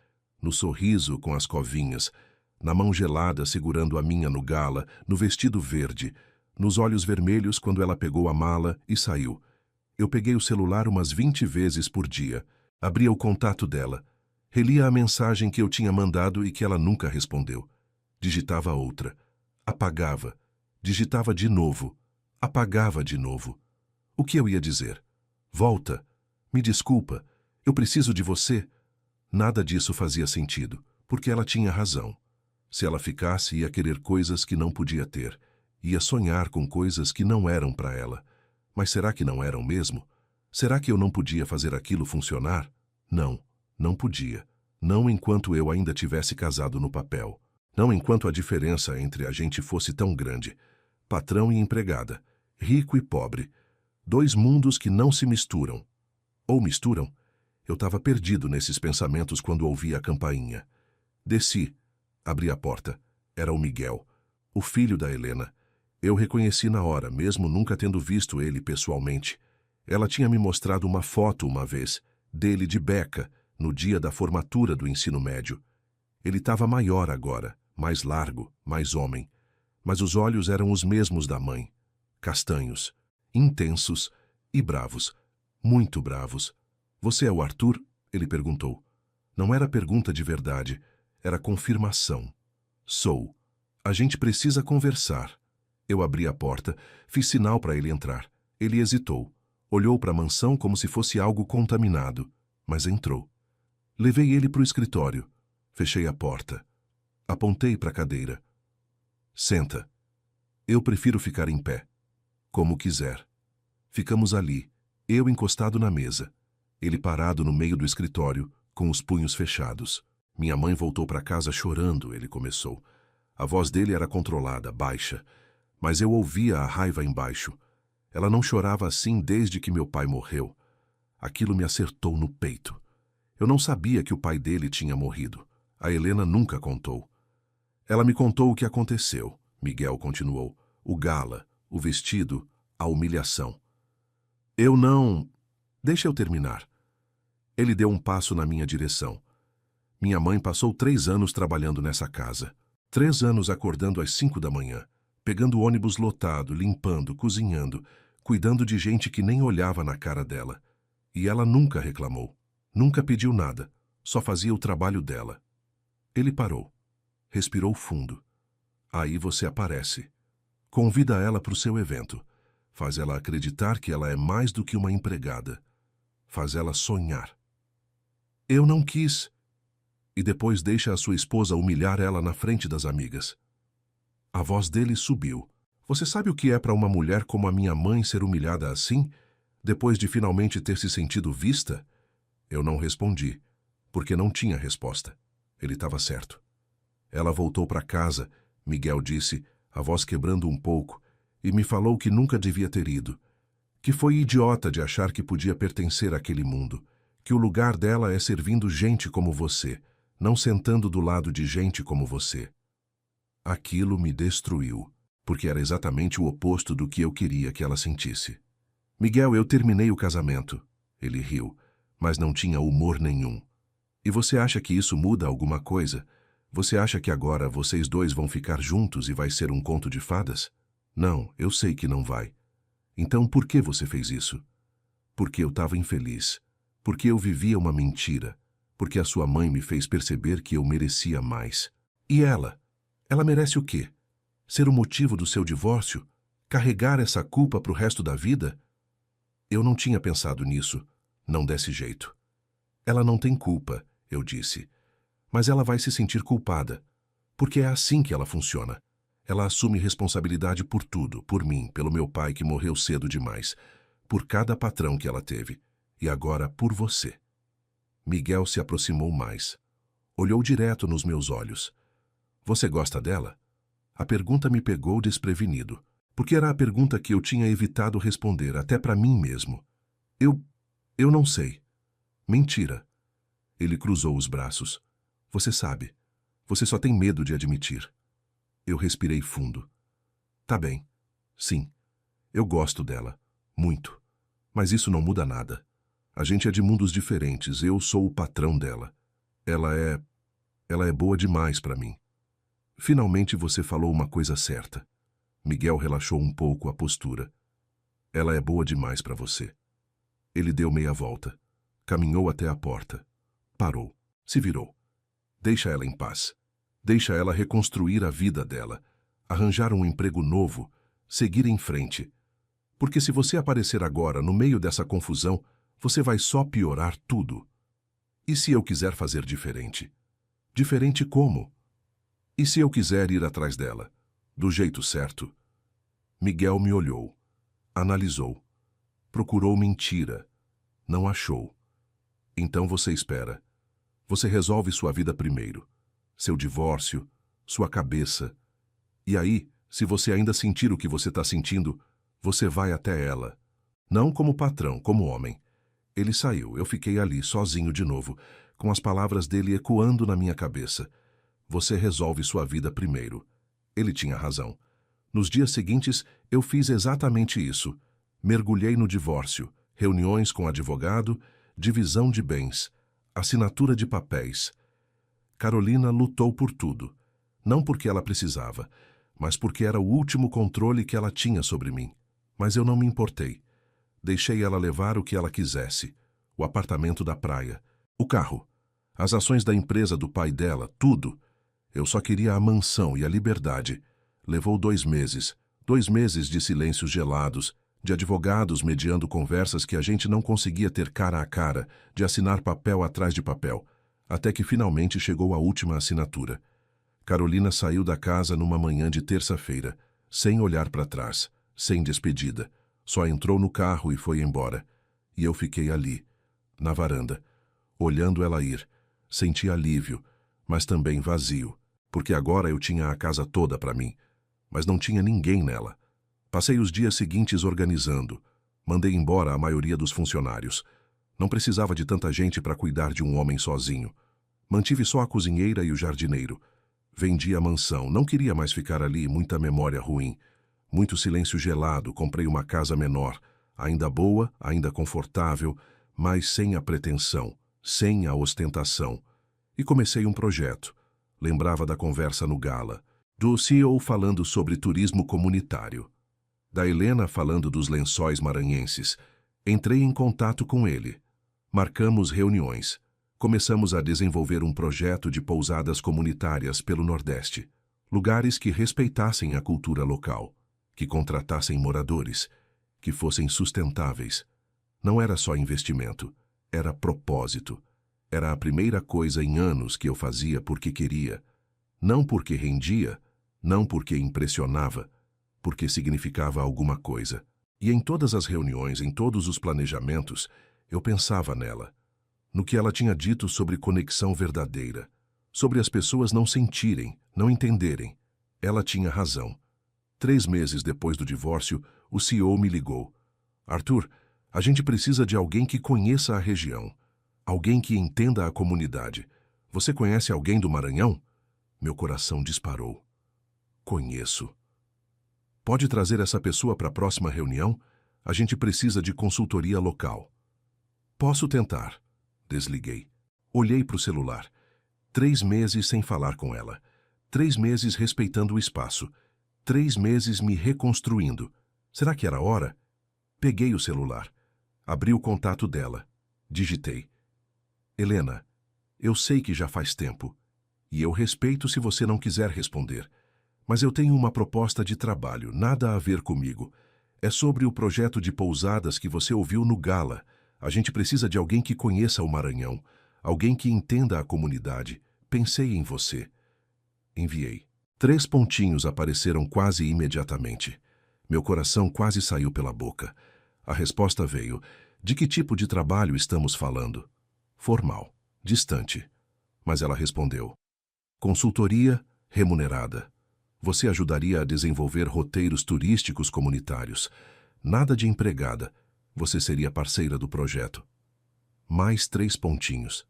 no sorriso com as covinhas, na mão gelada segurando a minha no gala, no vestido verde, nos olhos vermelhos quando ela pegou a mala e saiu. Eu peguei o celular umas 20 vezes por dia. Abria o contato dela. Relia a mensagem que eu tinha mandado e que ela nunca respondeu. Digitava outra. Apagava. Digitava de novo. Apagava de novo. O que eu ia dizer? Volta. Me desculpa. Eu preciso de você. Nada disso fazia sentido, porque ela tinha razão. Se ela ficasse, ia querer coisas que não podia ter. Ia sonhar com coisas que não eram para ela. Mas será que não eram mesmo? Será que eu não podia fazer aquilo funcionar? Não, não podia. Não enquanto eu ainda tivesse casado no papel. Não enquanto a diferença entre a gente fosse tão grande. Patrão e empregada. Rico e pobre. Dois mundos que não se misturam. Ou misturam? Eu estava perdido nesses pensamentos quando ouvi a campainha. Desci. Abri a porta. Era o Miguel, o filho da Helena. Eu reconheci na hora, mesmo nunca tendo visto ele pessoalmente. Ela tinha me mostrado uma foto uma vez, dele de beca, no dia da formatura do ensino médio. Ele estava maior agora, mais largo, mais homem. Mas os olhos eram os mesmos da mãe. Castanhos, intensos e bravos. Muito bravos. Você é o Arthur? Ele perguntou. Não era pergunta de verdade, era confirmação. Sou. A gente precisa conversar. Eu abri a porta, fiz sinal para ele entrar. Ele hesitou. Olhou para a mansão como se fosse algo contaminado, mas entrou. Levei ele para o escritório. Fechei a porta. Apontei para a cadeira. Senta. Eu prefiro ficar em pé. Como quiser. Ficamos ali, eu encostado na mesa. Ele parado no meio do escritório, com os punhos fechados. Minha mãe voltou para casa chorando, ele começou. A voz dele era controlada, baixa. Mas eu ouvia a raiva embaixo. Ela não chorava assim desde que meu pai morreu. Aquilo me acertou no peito. Eu não sabia que o pai dele tinha morrido. A Helena nunca contou. Ela me contou o que aconteceu, Miguel continuou. O gala, o vestido, a humilhação. Eu não... Deixa eu terminar. Ele deu um passo na minha direção. Minha mãe passou 3 anos trabalhando nessa casa. 3 anos acordando às 5 da manhã. Pegando o ônibus lotado, limpando, cozinhando, cuidando de gente que nem olhava na cara dela. E ela nunca reclamou, nunca pediu nada, só fazia o trabalho dela. Ele parou, respirou fundo. Aí você aparece. Convida ela para o seu evento. Faz ela acreditar que ela é mais do que uma empregada. Faz ela sonhar. Eu não quis. E depois deixa a sua esposa humilhar ela na frente das amigas. A voz dele subiu. Você sabe o que é para uma mulher como a minha mãe ser humilhada assim, depois de finalmente ter se sentido vista? Eu não respondi, porque não tinha resposta. Ele estava certo. Ela voltou para casa, Miguel disse, a voz quebrando um pouco, e me falou que nunca devia ter ido. Que foi idiota de achar que podia pertencer àquele mundo, que o lugar dela é servindo gente como você, não sentando do lado de gente como você. Aquilo me destruiu, porque era exatamente o oposto do que eu queria que ela sentisse. Miguel, eu terminei o casamento. Ele riu, mas não tinha humor nenhum. E você acha que isso muda alguma coisa? Você acha que agora vocês dois vão ficar juntos e vai ser um conto de fadas? Não, eu sei que não vai. Então por que você fez isso? Porque eu estava infeliz. Porque eu vivia uma mentira. Porque a sua mãe me fez perceber que eu merecia mais. E ela? Ela merece o quê? Ser o motivo do seu divórcio? Carregar essa culpa para o resto da vida? Eu não tinha pensado nisso. Não desse jeito. Ela não tem culpa, eu disse. Mas ela vai se sentir culpada. Porque é assim que ela funciona. Ela assume responsabilidade por tudo, por mim, pelo meu pai que morreu cedo demais, por cada patrão que ela teve, e agora por você. Miguel se aproximou mais. Olhou direto nos meus olhos. Você gosta dela? A pergunta me pegou desprevenido, porque era a pergunta que eu tinha evitado responder, até para mim mesmo. Eu não sei. Mentira. Ele cruzou os braços. Você sabe. Você só tem medo de admitir. Eu respirei fundo. Tá bem. Sim. Eu gosto dela. Muito. Mas isso não muda nada. A gente é de mundos diferentes. Eu sou o patrão dela. Ela é boa demais para mim. Finalmente você falou uma coisa certa. Miguel relaxou um pouco a postura. Ela é boa demais para você. Ele deu meia volta. Caminhou até a porta. Parou. Se virou. Deixa ela em paz. Deixa ela reconstruir a vida dela, arranjar um emprego novo, seguir em frente. Porque se você aparecer agora no meio dessa confusão, você vai só piorar tudo. E se eu quiser fazer diferente? Diferente como? E se eu quiser ir atrás dela, do jeito certo? Miguel me olhou, analisou, procurou mentira, não achou. Então você espera. Você resolve sua vida primeiro, seu divórcio, sua cabeça. E aí, se você ainda sentir o que você está sentindo, você vai até ela. Não como patrão, como homem. Ele saiu, eu fiquei ali, sozinho de novo, com as palavras dele ecoando na minha cabeça. Você resolve sua vida primeiro. Ele tinha razão. Nos dias seguintes, eu fiz exatamente isso. Mergulhei no divórcio, reuniões com advogado, divisão de bens, assinatura de papéis. Carolina lutou por tudo. Não porque ela precisava, mas porque era o último controle que ela tinha sobre mim. Mas eu não me importei. Deixei ela levar o que ela quisesse. O apartamento da praia, o carro, as ações da empresa do pai dela, tudo. Eu só queria a mansão e a liberdade. Levou 2 meses. 2 meses de silêncios gelados, de advogados mediando conversas que a gente não conseguia ter cara a cara, de assinar papel atrás de papel, até que finalmente chegou a última assinatura. Carolina saiu da casa numa manhã de terça-feira, sem olhar para trás, sem despedida. Só entrou no carro e foi embora. E eu fiquei ali, na varanda, olhando ela ir. Senti alívio, mas também vazio, porque agora eu tinha a casa toda para mim, mas não tinha ninguém nela. Passei os dias seguintes organizando. Mandei embora a maioria dos funcionários. Não precisava de tanta gente para cuidar de um homem sozinho. Mantive só a cozinheira e o jardineiro. Vendi a mansão, não queria mais ficar ali, muita memória ruim. Muito silêncio gelado, comprei uma casa menor, ainda boa, ainda confortável, mas sem a pretensão, sem a ostentação. E comecei um projeto. Lembrava da conversa no Gala, do CEO falando sobre turismo comunitário, da Helena falando dos lençóis maranhenses. Entrei em contato com ele. Marcamos reuniões. Começamos a desenvolver um projeto de pousadas comunitárias pelo Nordeste. Lugares que respeitassem a cultura local, que contratassem moradores, que fossem sustentáveis. Não era só investimento, era propósito. Era a primeira coisa em anos que eu fazia porque queria. Não porque rendia, não porque impressionava, porque significava alguma coisa. E em todas as reuniões, em todos os planejamentos, eu pensava nela, no que ela tinha dito sobre conexão verdadeira, sobre as pessoas não sentirem, não entenderem. Ela tinha razão. 3 meses depois do divórcio, o CEO me ligou. Arthur, a gente precisa de alguém que conheça a região, alguém que entenda a comunidade. Você conhece alguém do Maranhão? Meu coração disparou. Conheço. Pode trazer essa pessoa para a próxima reunião? A gente precisa de consultoria local. Posso tentar. Desliguei. Olhei para o celular. 3 meses sem falar com ela. 3 meses respeitando o espaço. 3 meses me reconstruindo. Será que era hora? Peguei o celular. Abri o contato dela. Digitei. Helena, eu sei que já faz tempo. E eu respeito se você não quiser responder. Mas eu tenho uma proposta de trabalho, nada a ver comigo. É sobre o projeto de pousadas que você ouviu no Gala. A gente precisa de alguém que conheça o Maranhão. Alguém que entenda a comunidade. Pensei em você. Enviei. 3 pontinhos apareceram quase imediatamente. Meu coração quase saiu pela boca. A resposta veio. De que tipo de trabalho estamos falando? Formal. Distante. Mas ela respondeu. Consultoria remunerada. Você ajudaria a desenvolver roteiros turísticos comunitários. Nada de empregada. Você seria parceira do projeto. Mais 3 pontinhos.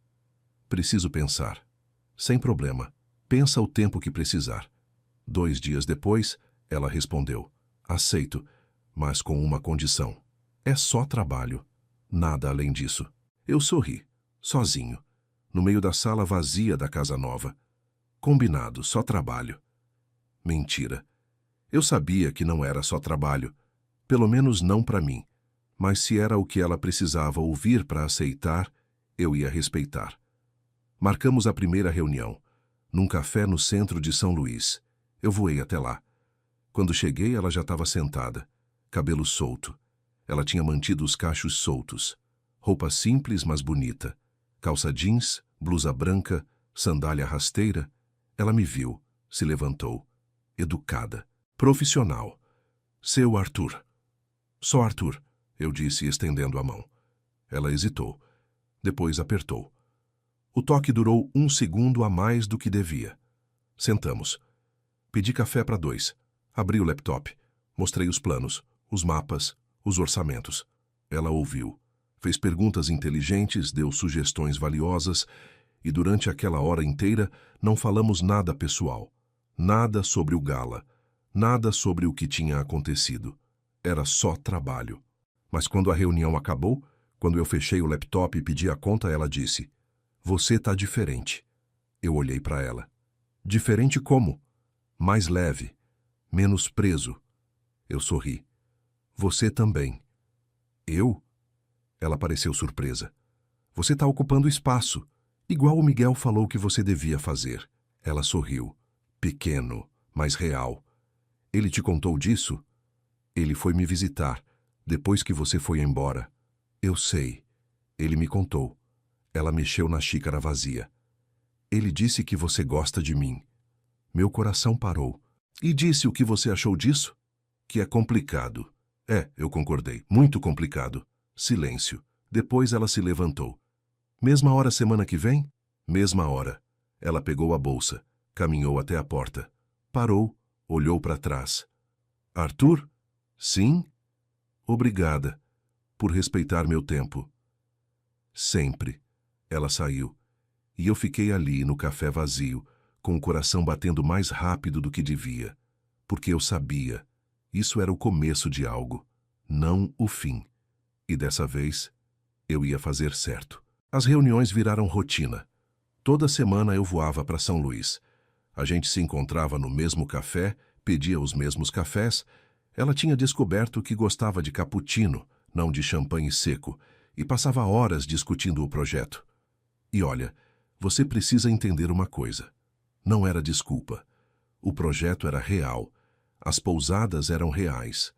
Preciso pensar. Sem problema. Pensa o tempo que precisar. 2 dias depois, ela respondeu. Aceito, mas com uma condição. É só trabalho. Nada além disso. Eu sorri, sozinho, no meio da sala vazia da casa nova. Combinado, só trabalho. Mentira. Eu sabia que não era só trabalho. Pelo menos não para mim. Mas se era o que ela precisava ouvir para aceitar, eu ia respeitar. Marcamos a primeira reunião, num café no centro de São Luís. Eu voei até lá. Quando cheguei, ela já estava sentada, cabelo solto. Ela tinha mantido os cachos soltos. Roupa simples, mas bonita. Calça jeans, blusa branca, sandália rasteira. Ela me viu, se levantou. Educada. Profissional. Seu Arthur. Só Arthur, eu disse, estendendo a mão. Ela hesitou. Depois apertou. O toque durou 1 segundo a mais do que devia. Sentamos. Pedi café para 2. Abri o laptop. Mostrei os planos, os mapas, os orçamentos. Ela ouviu. Fez perguntas inteligentes, deu sugestões valiosas e durante aquela hora inteira não falamos nada pessoal. Nada sobre o gala. Nada sobre o que tinha acontecido. Era só trabalho. Mas quando a reunião acabou, quando eu fechei o laptop e pedi a conta, ela disse: "Você tá diferente." Eu olhei para ela. Diferente como? Mais leve. Menos preso. Eu sorri. Você também. Eu? Ela pareceu surpresa. Você tá ocupando espaço, igual o Miguel falou que você devia fazer. Ela sorriu. Pequeno, mas real. Ele te contou disso? Ele foi me visitar, depois que você foi embora. Eu sei. Ele me contou. Ela mexeu na xícara vazia. Ele disse que você gosta de mim. Meu coração parou. E disse o que você achou disso? Que é complicado. É, eu concordei. Muito complicado. Silêncio. Depois ela se levantou. Mesma hora semana que vem? Mesma hora. Ela pegou a bolsa, caminhou até a porta. Parou, olhou para trás. Arthur? Sim? Obrigada por respeitar meu tempo. Sempre. Ela saiu. E eu fiquei ali, no café vazio, com o coração batendo mais rápido do que devia. Porque eu sabia, isso era o começo de algo, não o fim. E dessa vez, eu ia fazer certo. As reuniões viraram rotina. Toda semana eu voava para São Luís. A gente se encontrava no mesmo café, pedia os mesmos cafés. Ela tinha descoberto que gostava de cappuccino, não de champanhe seco, e passava horas discutindo o projeto. E olha, você precisa entender uma coisa. Não era desculpa. O projeto era real. As pousadas eram reais.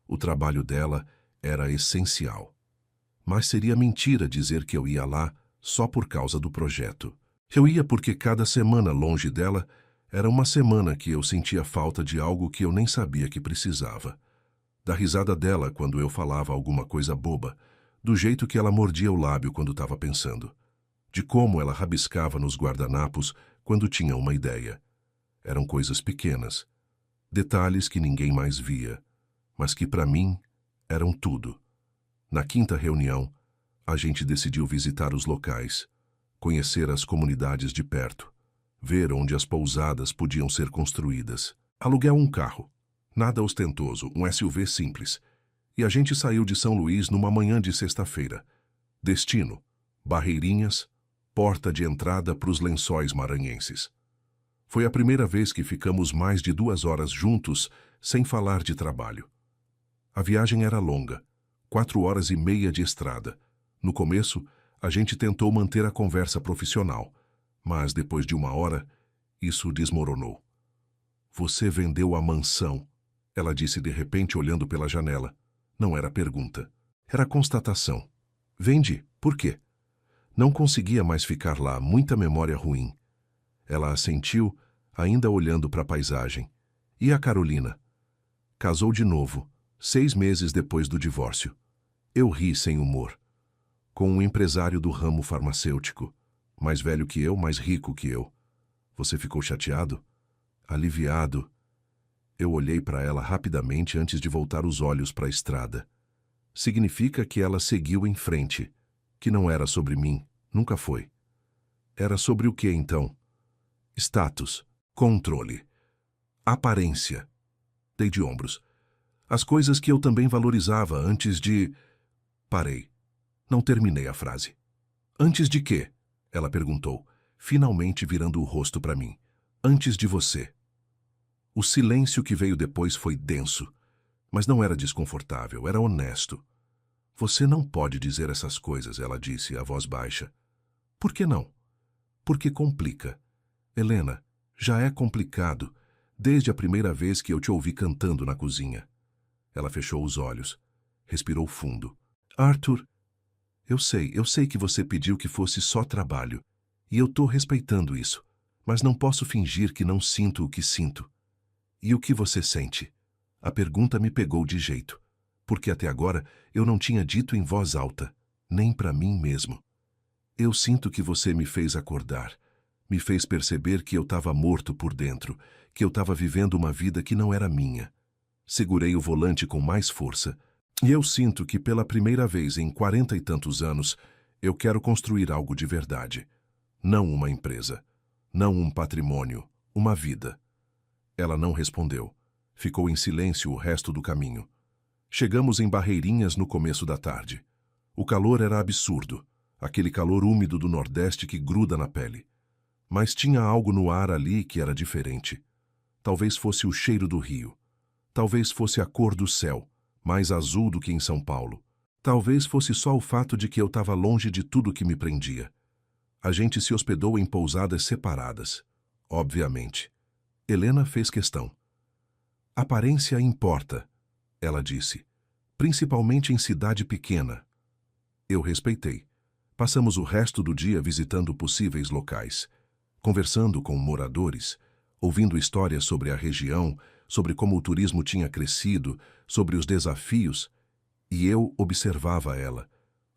O trabalho dela era essencial. Mas seria mentira dizer que eu ia lá só por causa do projeto. Eu ia porque cada semana longe dela era uma semana que eu sentia falta de algo que eu nem sabia que precisava. Da risada dela quando eu falava alguma coisa boba, do jeito que ela mordia o lábio quando estava pensando, de como ela rabiscava nos guardanapos quando tinha uma ideia. Eram coisas pequenas, detalhes que ninguém mais via, mas que para mim eram tudo. Na 5ª reunião, a gente decidiu visitar os locais, conhecer as comunidades de perto, ver onde as pousadas podiam ser construídas. Aluguei um carro, nada ostentoso, um SUV simples, e a gente saiu de São Luís numa manhã de sexta-feira. Destino: Barreirinhas, porta de entrada para os Lençóis Maranhenses. Foi a primeira vez que ficamos mais de 2 horas juntos, sem falar de trabalho. A viagem era longa, 4 horas e meia de estrada. No começo, a gente tentou manter a conversa profissional, mas depois de 1 hora, isso desmoronou. Você vendeu a mansão, ela disse de repente olhando pela janela. Não era pergunta, era constatação. Vendi, por quê? Não conseguia mais ficar lá, muita memória ruim. Ela assentiu, ainda olhando para a paisagem. E a Carolina? Casou de novo, 6 meses depois do divórcio. Eu ri sem humor. Com um empresário do ramo farmacêutico, mais velho que eu, mais rico que eu. Você ficou chateado? Aliviado? Eu olhei para ela rapidamente antes de voltar os olhos para a estrada. Significa que ela seguiu em frente, que não era sobre mim, nunca foi. Era sobre o que então? Status, controle, aparência. Dei de ombros. As coisas que eu também valorizava antes de... Parei. Não terminei a frase. Antes de quê? Ela perguntou, finalmente virando o rosto para mim. Antes de você. O silêncio que veio depois foi denso, mas não era desconfortável, era honesto. Você não pode dizer essas coisas, ela disse, a voz baixa. Por que não? Porque complica. Helena, já é complicado, desde a primeira vez que eu te ouvi cantando na cozinha. Ela fechou os olhos, respirou fundo. Arthur, eu sei que você pediu que fosse só trabalho, e eu tô respeitando isso, mas não posso fingir que não sinto o que sinto. E o que você sente? A pergunta me pegou de jeito, porque até agora eu não tinha dito em voz alta, nem para mim mesmo. Eu sinto que você me fez acordar, me fez perceber que eu estava morto por dentro, que eu estava vivendo uma vida que não era minha. Segurei o volante com mais força, e eu sinto que pela primeira vez em 40 e tantos anos, eu quero construir algo de verdade. Não uma empresa, não um patrimônio, uma vida. Ela não respondeu. Ficou em silêncio o resto do caminho. Chegamos em Barreirinhas no começo da tarde. O calor era absurdo, aquele calor úmido do Nordeste que gruda na pele. Mas tinha algo no ar ali que era diferente. Talvez fosse o cheiro do rio. Talvez fosse a cor do céu, mais azul do que em São Paulo. Talvez fosse só o fato de que eu estava longe de tudo que me prendia. A gente se hospedou em pousadas separadas. Obviamente. Helena fez questão. Aparência importa, ela disse, principalmente em cidade pequena. Eu respeitei. Passamos o resto do dia visitando possíveis locais, conversando com moradores, ouvindo histórias sobre a região, sobre como o turismo tinha crescido, sobre os desafios, e eu observava ela,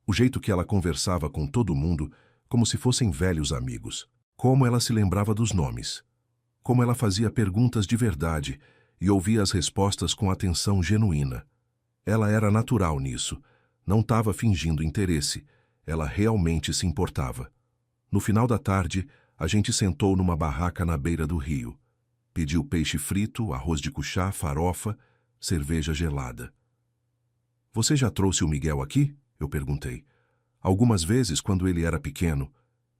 o jeito que ela conversava com todo mundo, como se fossem velhos amigos, como ela se lembrava dos nomes, como ela fazia perguntas de verdade e ouvia as respostas com atenção genuína. Ela era natural nisso, não estava fingindo interesse, ela realmente se importava. No final da tarde, a gente sentou numa barraca na beira do rio. Pediu peixe frito, arroz de cuchá, farofa, cerveja gelada. Você já trouxe o Miguel aqui? Eu perguntei. Algumas vezes, quando ele era pequeno,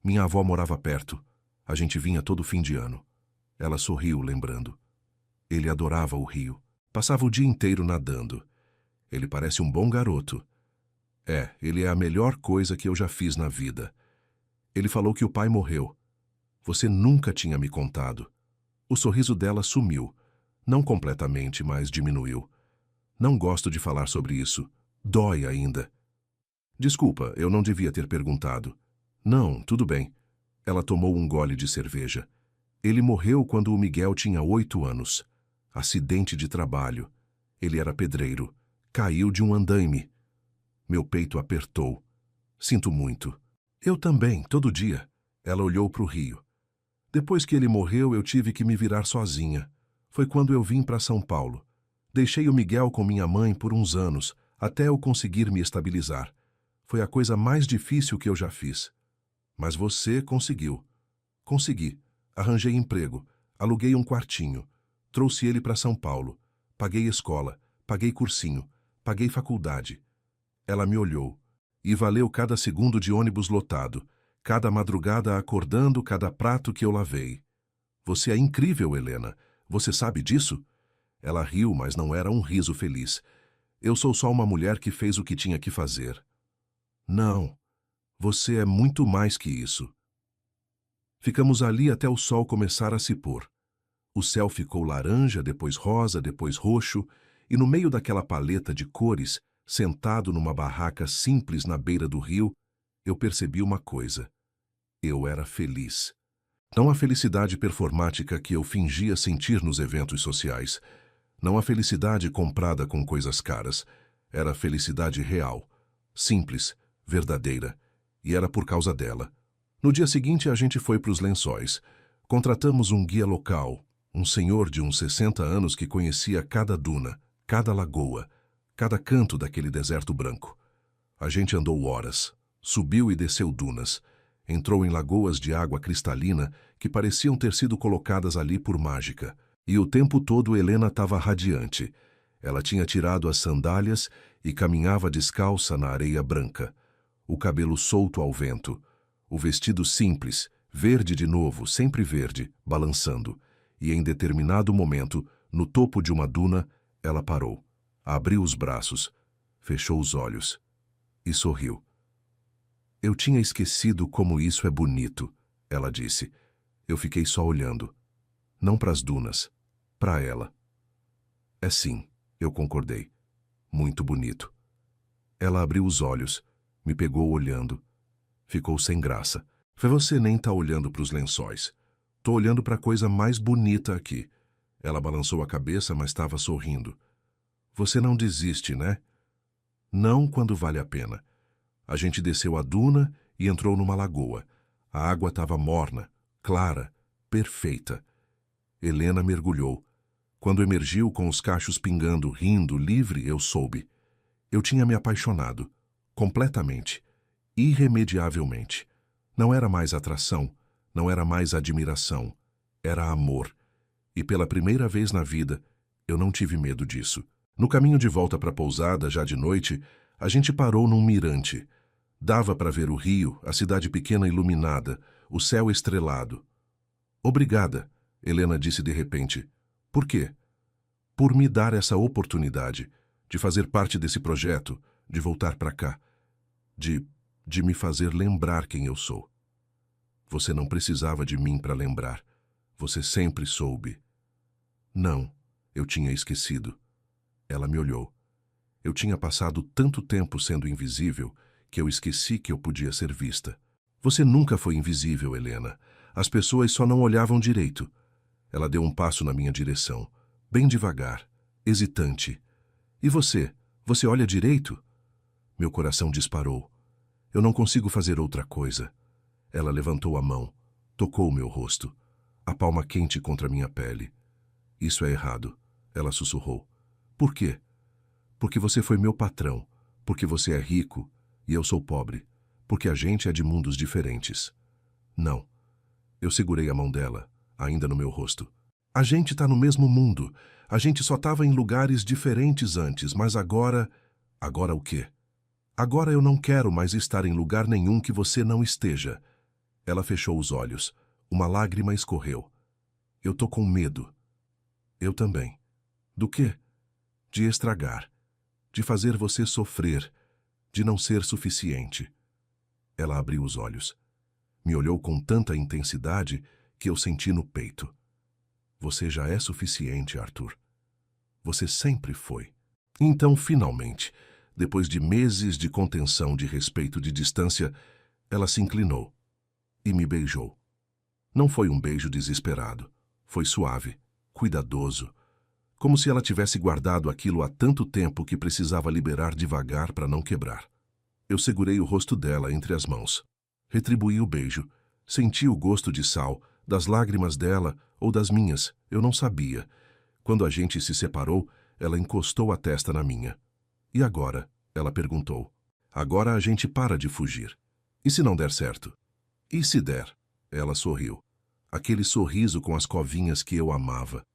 minha avó morava perto. A gente vinha todo fim de ano. Ela sorriu, lembrando. Ele adorava o rio. Passava o dia inteiro nadando. Ele parece um bom garoto. Ele é a melhor coisa que eu já fiz na vida. Ele falou que o pai morreu. Você nunca tinha me contado. O sorriso dela sumiu. Não completamente, mas diminuiu. Não gosto de falar sobre isso. Dói ainda. Desculpa, eu não devia ter perguntado. Não, tudo bem. Ela tomou um gole de cerveja. Ele morreu quando o Miguel tinha 8 anos. Acidente de trabalho. Ele era pedreiro. Caiu de um andaime. Meu peito apertou. Sinto muito. Eu também, todo dia. Ela olhou para o rio. Depois que ele morreu, eu tive que me virar sozinha. Foi quando eu vim para São Paulo. Deixei o Miguel com minha mãe por uns anos, até eu conseguir me estabilizar. Foi a coisa mais difícil que eu já fiz. Mas você conseguiu. Consegui. Arranjei emprego. Aluguei um quartinho. Trouxe ele para São Paulo. Paguei escola. Paguei cursinho. Paguei faculdade. Ela me olhou. E valeu cada segundo de ônibus lotado. Cada madrugada acordando, cada prato que eu lavei. Você é incrível, Helena. Você sabe disso? Ela riu, mas não era um riso feliz. Eu sou só uma mulher que fez o que tinha que fazer. Não. Você é muito mais que isso. Ficamos ali até o sol começar a se pôr. O céu ficou laranja, depois rosa, depois roxo, e no meio daquela paleta de cores, sentado numa barraca simples na beira do rio, eu percebi uma coisa. Eu era feliz. Não a felicidade performática que eu fingia sentir nos eventos sociais. Não a felicidade comprada com coisas caras. Era a felicidade real, simples, verdadeira, e era por causa dela. No dia seguinte, a gente foi para os Lençóis. Contratamos um guia local, um senhor de uns 60 anos que conhecia cada duna, cada lagoa, cada canto daquele deserto branco. A gente andou horas, subiu e desceu dunas, entrou em lagoas de água cristalina que pareciam ter sido colocadas ali por mágica. E o tempo todo Helena estava radiante. Ela tinha tirado as sandálias e caminhava descalça na areia branca, o cabelo solto ao vento, o vestido simples, verde de novo, sempre verde, balançando. E em determinado momento, no topo de uma duna, ela parou, abriu os braços, fechou os olhos e sorriu. Eu tinha esquecido como isso é bonito, ela disse. Eu fiquei só olhando. Não para as dunas, para ela. É sim, eu concordei. Muito bonito. Ela abriu os olhos, me pegou olhando. Ficou sem graça. Você nem tá olhando para os lençóis. Tô olhando para a coisa mais bonita aqui. Ela balançou a cabeça, mas estava sorrindo. Você não desiste, né? Não quando vale a pena. A gente desceu a duna e entrou numa lagoa. A água estava morna, clara, perfeita. Helena mergulhou. Quando emergiu com os cachos pingando, rindo, livre, eu soube. Eu tinha me apaixonado. Completamente. Irremediavelmente. Não era mais atração, não era mais admiração. Era amor. E pela primeira vez na vida, eu não tive medo disso. No caminho de volta para a pousada, já de noite, a gente parou num mirante. Dava para ver o rio, a cidade pequena iluminada, o céu estrelado. Obrigada, Helena disse de repente. Por quê? Por me dar essa oportunidade de fazer parte desse projeto, de voltar para cá, de me fazer lembrar quem eu sou. Você não precisava de mim para lembrar. Você sempre soube. Não, eu tinha esquecido. Ela me olhou. Eu tinha passado tanto tempo sendo invisível que eu esqueci que eu podia ser vista. Você nunca foi invisível, Helena. As pessoas só não olhavam direito. Ela deu um passo na minha direção, bem devagar, hesitante. E você? Você olha direito? Meu coração disparou. Eu não consigo fazer outra coisa. Ela levantou a mão, tocou o meu rosto, a palma quente contra minha pele. Isso é errado, ela sussurrou. Por quê? Porque você foi meu patrão, porque você é rico e eu sou pobre, porque a gente é de mundos diferentes. Não. Eu segurei a mão dela, ainda no meu rosto. A gente está no mesmo mundo. A gente só estava em lugares diferentes antes, mas agora... Agora o quê? Agora eu não quero mais estar em lugar nenhum que você não esteja. Ela fechou os olhos. Uma lágrima escorreu. Eu tô com medo. Eu também. Do quê? De estragar. De fazer você sofrer. De não ser suficiente. Ela abriu os olhos. Me olhou com tanta intensidade que eu senti no peito. Você já é suficiente, Arthur. Você sempre foi. Então, finalmente, depois de meses de contenção, de respeito, de distância, ela se inclinou e me beijou. Não foi um beijo desesperado. Foi suave, cuidadoso, como se ela tivesse guardado aquilo há tanto tempo que precisava liberar devagar para não quebrar. Eu segurei o rosto dela entre as mãos. Retribuí o beijo. Senti o gosto de sal, das lágrimas dela ou das minhas, eu não sabia. Quando a gente se separou, ela encostou a testa na minha. E agora? Ela perguntou. Agora a gente para de fugir. E se não der certo? E se der? Ela sorriu. Aquele sorriso com as covinhas que eu amava.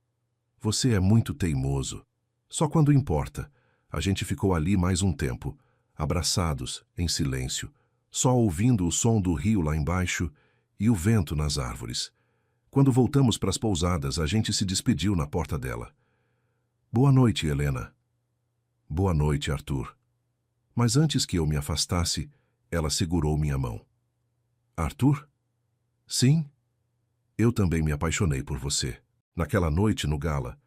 Você é muito teimoso. Só quando importa. A gente ficou ali mais um tempo, abraçados, em silêncio, só ouvindo o som do rio lá embaixo e o vento nas árvores. Quando voltamos para as pousadas, a gente se despediu na porta dela. Boa noite, Helena. Boa noite, Arthur. Mas antes que eu me afastasse, ela segurou minha mão. Arthur? Sim? Eu também me apaixonei por você. Naquela noite no gala,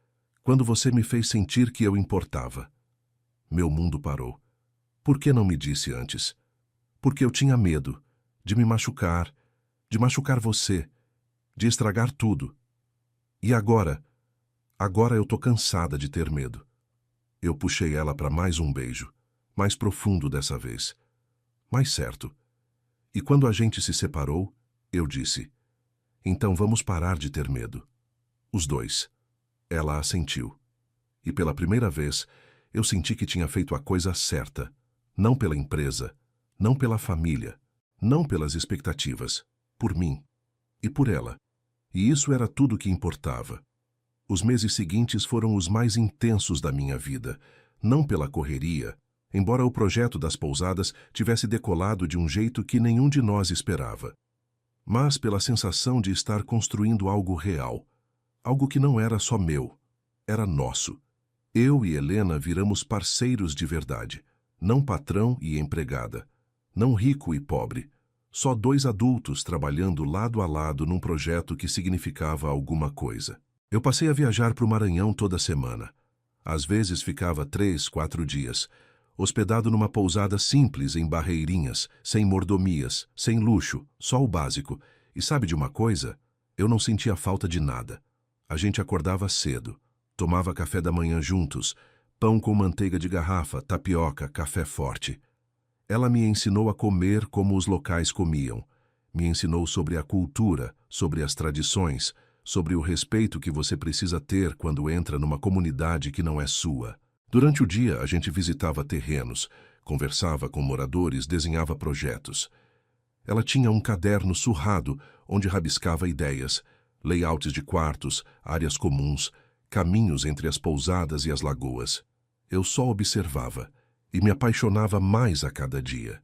quando você me fez sentir que eu importava. Meu mundo parou. Por que não me disse antes? Porque eu tinha medo de me machucar, de machucar você, de estragar tudo. E agora? Agora eu tô cansada de ter medo. Eu puxei ela para mais um beijo, mais profundo dessa vez, mais certo. E quando a gente se separou, eu disse, então vamos parar de ter medo. Os dois. Ela assentiu. E pela primeira vez, eu senti que tinha feito a coisa certa. Não pela empresa, não pela família, não pelas expectativas. Por mim. E por ela. E isso era tudo que importava. Os meses seguintes foram os mais intensos da minha vida. Não pela correria, embora o projeto das pousadas tivesse decolado de um jeito que nenhum de nós esperava. Mas pela sensação de estar construindo algo real. Algo que não era só meu, era nosso. Eu e Helena viramos parceiros de verdade, não patrão e empregada, não rico e pobre, Só dois adultos trabalhando lado a lado num projeto que significava alguma coisa. Eu passei a viajar para o Maranhão toda semana. Às vezes ficava 3, 4 dias, hospedado numa pousada simples em Barreirinhas, sem mordomias, sem luxo, só o básico. E sabe de uma coisa? Eu não sentia falta de nada. A gente acordava cedo, tomava café da manhã juntos, pão com manteiga de garrafa, tapioca, café forte. Ela me ensinou a comer como os locais comiam. Me ensinou sobre a cultura, sobre as tradições, sobre o respeito que você precisa ter quando entra numa comunidade que não é sua. Durante o dia, a gente visitava terrenos, conversava com moradores, desenhava projetos. Ela tinha um caderno surrado onde rabiscava ideias, layouts de quartos, áreas comuns, caminhos entre as pousadas e as lagoas. Eu só observava e me apaixonava mais a cada dia,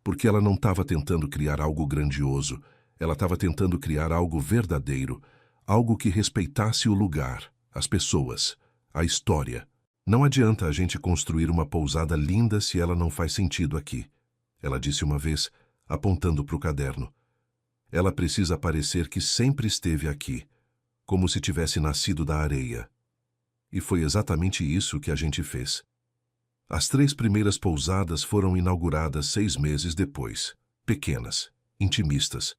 porque ela não estava tentando criar algo grandioso, ela estava tentando criar algo verdadeiro, algo que respeitasse o lugar, as pessoas, a história. Não adianta a gente construir uma pousada linda se ela não faz sentido aqui, ela disse uma vez, apontando para o caderno. Ela precisa parecer que sempre esteve aqui, como se tivesse nascido da areia. E foi exatamente isso que a gente fez. As 3 primeiras pousadas foram inauguradas 6 meses depois, pequenas, intimistas,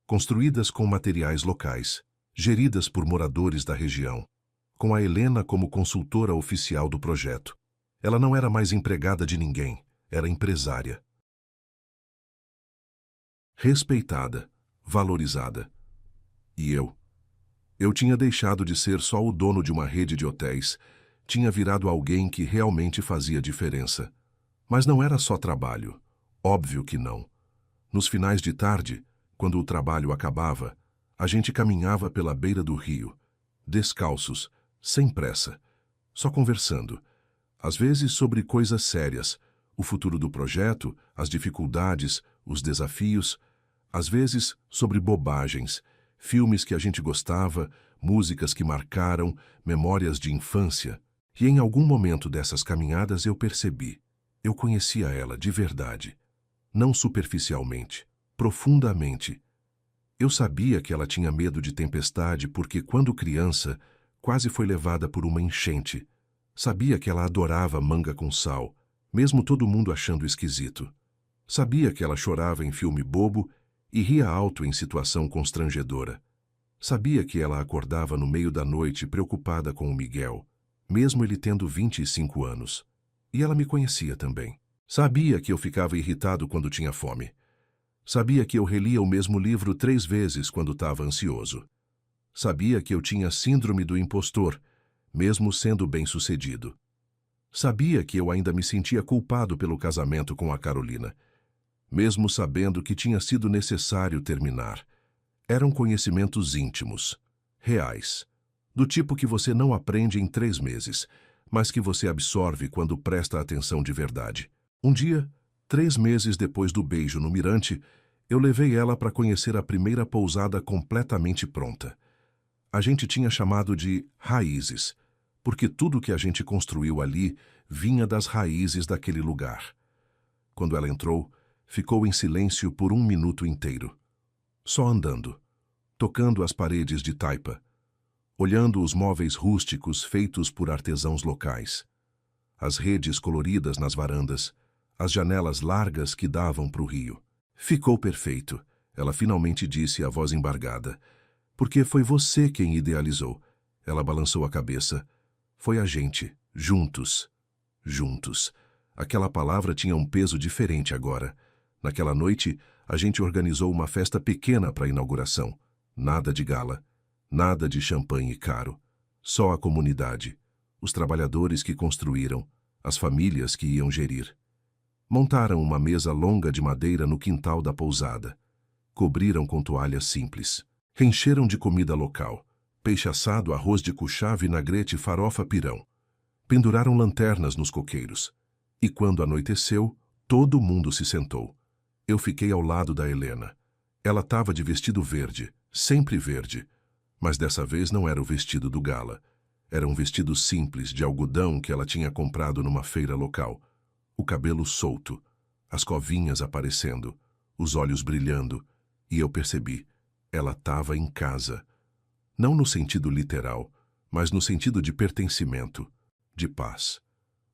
construídas com materiais locais, geridas por moradores da região, com a Helena como consultora oficial do projeto. Ela não era mais empregada de ninguém, era empresária. Respeitada, valorizada. E eu tinha deixado de ser só o dono de uma rede de hotéis, tinha virado alguém que realmente fazia diferença. Mas não era só trabalho. Óbvio que não. Nos finais de tarde, quando o trabalho acabava, a gente caminhava pela beira do rio, descalços, sem pressa, só conversando. Às vezes sobre coisas sérias, o futuro do projeto, as dificuldades, os desafios. Às vezes sobre bobagens, filmes que a gente gostava, músicas que marcaram, memórias de infância. E em algum momento dessas caminhadas eu percebi, eu conhecia ela de verdade. Não superficialmente, profundamente. Eu sabia que ela tinha medo de tempestade porque, quando criança, quase foi levada por uma enchente. Sabia que ela adorava manga com sal, mesmo todo mundo achando esquisito. Sabia que ela chorava em filme bobo e ria alto em situação constrangedora. Sabia que ela acordava no meio da noite preocupada com o Miguel, mesmo ele tendo 25 anos. E ela me conhecia também. Sabia que eu ficava irritado quando tinha fome. Sabia que eu relia o mesmo livro 3 vezes quando estava ansioso. Sabia que eu tinha síndrome do impostor, mesmo sendo bem-sucedido. Sabia que eu ainda me sentia culpado pelo casamento com a Carolina, mesmo sabendo que tinha sido necessário terminar. Eram conhecimentos íntimos, reais, do tipo que você não aprende em 3 meses, mas que você absorve quando presta atenção de verdade. Um dia, 3 meses depois do beijo no Mirante, eu levei ela para conhecer a primeira pousada completamente pronta. A gente tinha chamado de Raízes, porque tudo que a gente construiu ali vinha das raízes daquele lugar. Quando ela entrou, ficou em silêncio por 1 minuto inteiro. Só andando, tocando as paredes de taipa, olhando os móveis rústicos feitos por artesãos locais, as redes coloridas nas varandas, as janelas largas que davam para o rio. Ficou perfeito, ela finalmente disse a voz embargada. Porque foi você quem idealizou. Ela balançou a cabeça. Foi a gente, juntos. Juntos. Aquela palavra tinha um peso diferente agora. Naquela noite, a gente organizou uma festa pequena para a inauguração. Nada de gala, nada de champanhe caro. Só a comunidade, os trabalhadores que construíram, as famílias que iam gerir. Montaram uma mesa longa de madeira no quintal da pousada. Cobriram com toalhas simples. Encheram de comida local, peixe assado, arroz de cuchá, vinagrete, farofa, pirão. Penduraram lanternas nos coqueiros. E quando anoiteceu, todo mundo se sentou. Eu fiquei ao lado da Helena. Ela estava de vestido verde, sempre verde. Mas dessa vez não era o vestido do gala. Era um vestido simples, de algodão que ela tinha comprado numa feira local. O cabelo solto, as covinhas aparecendo, os olhos brilhando, e eu percebi, ela estava em casa. Não no sentido literal, mas no sentido de pertencimento, de paz.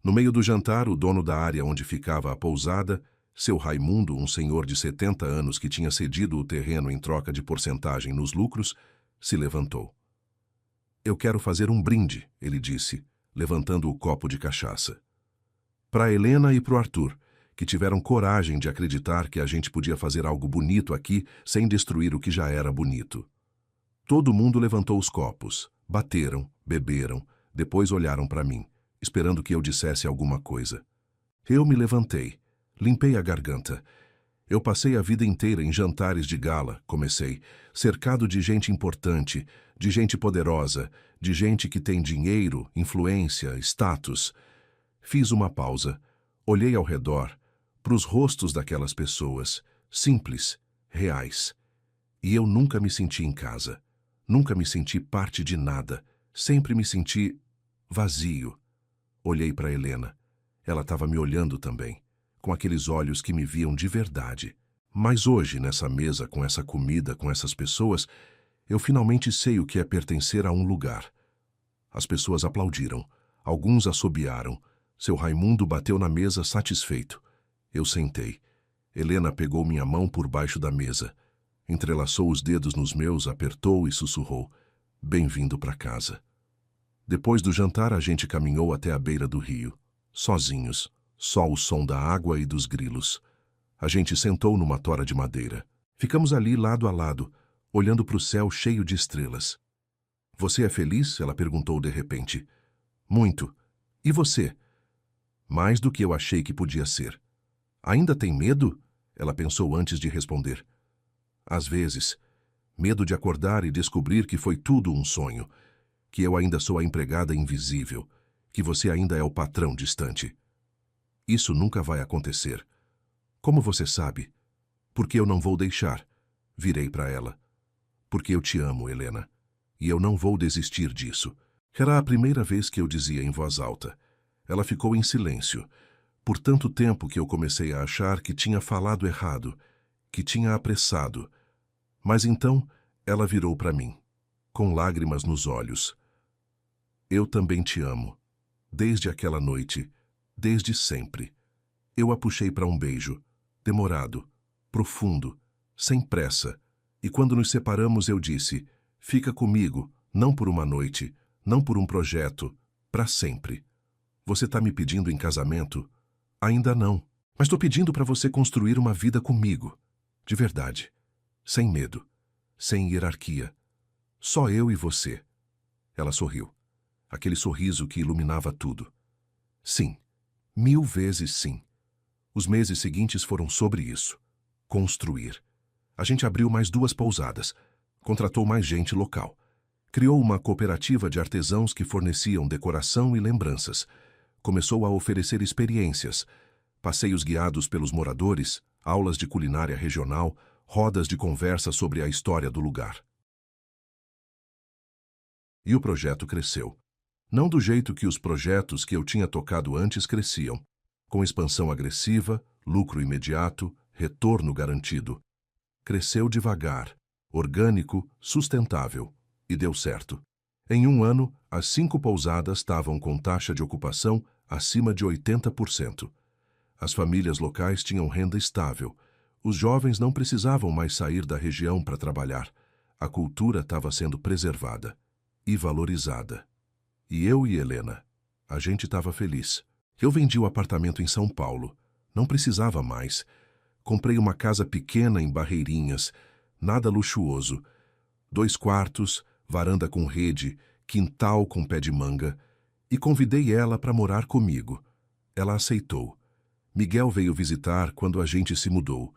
No meio do jantar, o dono da área onde ficava a pousada, seu Raimundo, um senhor de 70 anos que tinha cedido o terreno em troca de porcentagem nos lucros, se levantou. Eu quero fazer um brinde, ele disse, levantando o copo de cachaça. Para Helena e para o Arthur, que tiveram coragem de acreditar que a gente podia fazer algo bonito aqui sem destruir o que já era bonito. Todo mundo levantou os copos, bateram, beberam, depois olharam para mim, esperando que eu dissesse alguma coisa. Eu me levantei, limpei a garganta. Eu passei a vida inteira em jantares de gala, comecei, cercado de gente importante, de gente poderosa, de gente que tem dinheiro, influência, status. Fiz uma pausa, olhei ao redor, para os rostos daquelas pessoas, simples, reais. E eu nunca me senti em casa, nunca me senti parte de nada, sempre me senti vazio. Olhei para Helena. Ela estava me olhando também, com aqueles olhos que me viam de verdade. Mas hoje, nessa mesa, com essa comida, com essas pessoas, eu finalmente sei o que é pertencer a um lugar. As pessoas aplaudiram, alguns assobiaram. Seu Raimundo bateu na mesa satisfeito. Eu sentei. Helena pegou minha mão por baixo da mesa. Entrelaçou os dedos nos meus, apertou e sussurrou. Bem-vindo para casa. Depois do jantar, a gente caminhou até a beira do rio. Sozinhos, só o som da água e dos grilos. A gente sentou numa tora de madeira. Ficamos ali lado a lado, olhando para o céu cheio de estrelas. Você é feliz? Ela perguntou de repente. Muito. E você? Mais do que eu achei que podia ser. Ainda tem medo? Ela pensou antes de responder. Às vezes. Medo de acordar e descobrir que foi tudo um sonho. Que eu ainda sou a empregada invisível. Que você ainda é o patrão distante. Isso nunca vai acontecer. Como você sabe? Porque eu não vou deixar. Virei para ela. Porque eu te amo, Helena. E eu não vou desistir disso. Era a primeira vez que eu dizia em voz alta. Ela ficou em silêncio. Por tanto tempo que eu comecei a achar que tinha falado errado, que tinha apressado. Mas então ela virou para mim, com lágrimas nos olhos. Eu também te amo. Desde aquela noite, desde sempre. Eu a puxei para um beijo, demorado, profundo, sem pressa. E quando nos separamos eu disse, fica comigo, não por uma noite, não por um projeto, para sempre. Você está me pedindo em casamento? Ainda não, mas estou pedindo para você construir uma vida comigo, de verdade, sem medo, sem hierarquia. Só eu e você. Ela sorriu, aquele sorriso que iluminava tudo. Sim, 1000 vezes sim. Os meses seguintes foram sobre isso. Construir. A gente abriu mais 2 pousadas, contratou mais gente local. Criou uma cooperativa de artesãos que forneciam decoração e lembranças. Começou a oferecer experiências, passeios guiados pelos moradores, aulas de culinária regional, rodas de conversa sobre a história do lugar. E o projeto cresceu. Não do jeito que os projetos que eu tinha tocado antes cresciam, com expansão agressiva, lucro imediato, retorno garantido. Cresceu devagar, orgânico, sustentável, e deu certo. Em 1 ano, as 5 pousadas estavam com taxa de ocupação acima de 80%. As famílias locais tinham renda estável. Os jovens não precisavam mais sair da região para trabalhar. A cultura estava sendo preservada e valorizada. E eu e Helena, a gente estava feliz. Eu vendi o apartamento em São Paulo. Não precisava mais. Comprei uma casa pequena em Barreirinhas, nada luxuoso. 2 quartos, varanda com rede, quintal com pé de manga. E convidei ela para morar comigo. Ela aceitou. Miguel veio visitar quando a gente se mudou.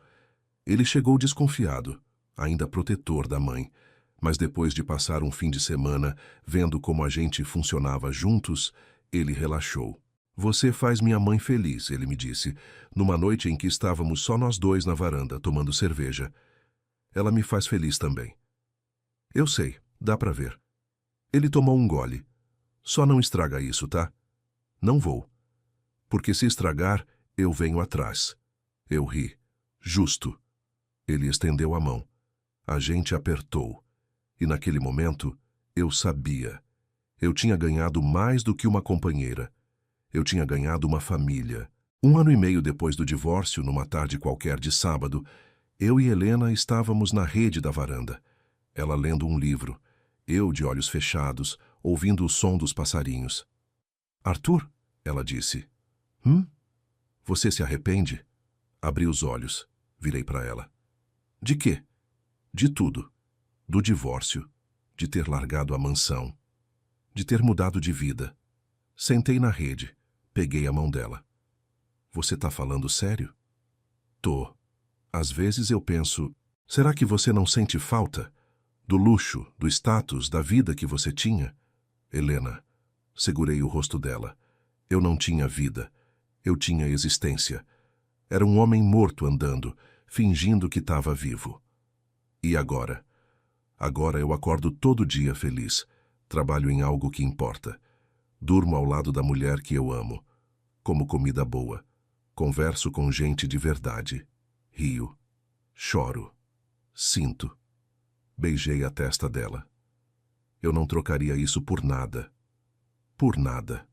Ele chegou desconfiado, ainda protetor da mãe. Mas depois de passar um fim de semana, vendo como a gente funcionava juntos, ele relaxou. Você faz minha mãe feliz, ele me disse, numa noite em que estávamos só nós 2 na varanda, tomando cerveja. Ela me faz feliz também. Eu sei, dá pra ver. Ele tomou um gole. Só não estraga isso, tá? Não vou. Porque se estragar, eu venho atrás. Eu ri. Justo. Ele estendeu a mão. A gente apertou. E naquele momento, eu sabia. Eu tinha ganhado mais do que uma companheira. Eu tinha ganhado uma família. 1 ano e meio depois do divórcio, numa tarde qualquer de sábado, eu e Helena estávamos na rede da varanda. Ela lendo um livro, eu de olhos fechados, ouvindo o som dos passarinhos. Arthur, ela disse. Você se arrepende? Abri os olhos, virei para ela. De quê? De tudo. Do divórcio, de ter largado a mansão, de ter mudado de vida. Sentei na rede, peguei a mão dela. Você tá falando sério? Tô. Às vezes eu penso, será que você não sente falta? Do luxo, do status, da vida que você tinha? Helena, segurei o rosto dela. Eu não tinha vida. Eu tinha existência. Era um homem morto andando, fingindo que estava vivo. E agora? Agora eu acordo todo dia feliz. Trabalho em algo que importa. Durmo ao lado da mulher que eu amo. Como comida boa. Converso com gente de verdade. Rio. Choro. Sinto. Beijei a testa dela. Eu não trocaria isso por nada. Por nada.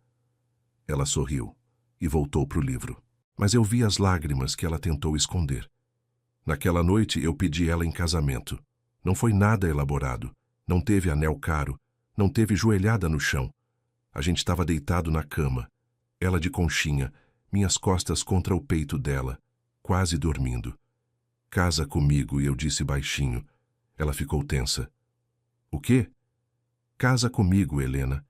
Ela sorriu e voltou para o livro. Mas eu vi as lágrimas que ela tentou esconder. Naquela noite eu pedi ela em casamento. Não foi nada elaborado. Não teve anel caro. Não teve joelhada no chão. A gente estava deitado na cama. Ela de conchinha, minhas costas contra o peito dela, quase dormindo. Casa comigo, eu disse baixinho. Ela ficou tensa. O quê? Casa comigo, Helena.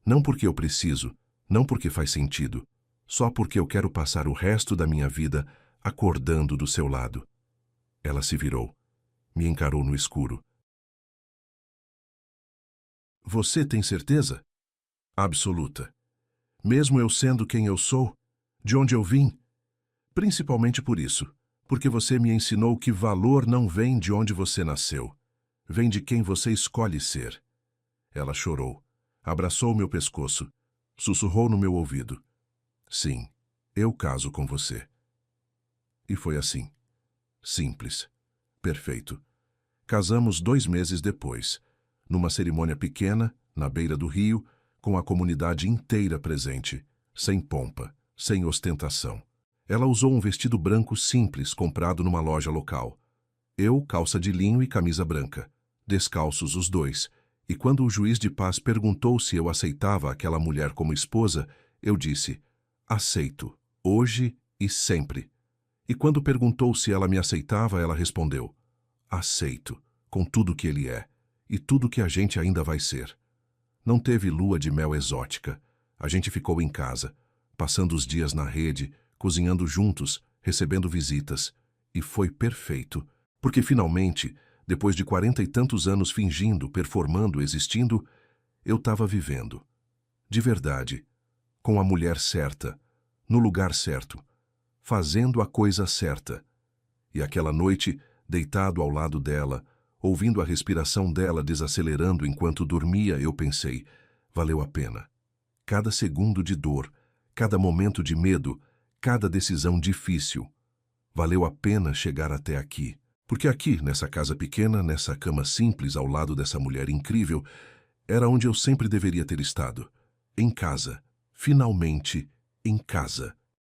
Não porque eu preciso, não porque faz sentido. Só porque eu quero passar o resto da minha vida acordando do seu lado. Ela se virou. Me encarou no escuro. Você tem certeza? Absoluta. Mesmo eu sendo quem eu sou, de onde eu vim? Principalmente por isso, porque você me ensinou que valor não vem de onde você nasceu. Vem de quem você escolhe ser. Ela chorou, abraçou meu pescoço, sussurrou no meu ouvido. Sim, eu caso com você. E foi assim. Simples. Perfeito. Casamos 2 meses depois, numa cerimônia pequena, na beira do rio, com a comunidade inteira presente, sem pompa, sem ostentação. Ela usou um vestido branco simples comprado numa loja local. Eu, calça de linho e camisa branca, descalços os dois, e quando o juiz de paz perguntou se eu aceitava aquela mulher como esposa, eu disse, aceito, hoje e sempre. E quando perguntou se ela me aceitava, ela respondeu, aceito, com tudo que ele é, e tudo que a gente ainda vai ser. Não teve lua de mel exótica. A gente ficou em casa, passando os dias na rede, cozinhando juntos, recebendo visitas. E foi perfeito, porque finalmente, depois de 40 e tantos anos fingindo, performando, existindo, eu estava vivendo. De verdade, com a mulher certa, no lugar certo, fazendo a coisa certa. E aquela noite, deitado ao lado dela, ouvindo a respiração dela desacelerando enquanto dormia, eu pensei, valeu a pena. Cada segundo de dor, cada momento de medo, cada decisão difícil. Valeu a pena chegar até aqui. Porque aqui, nessa casa pequena, nessa cama simples ao lado dessa mulher incrível, era onde eu sempre deveria ter estado. Em casa. Finalmente, em casa.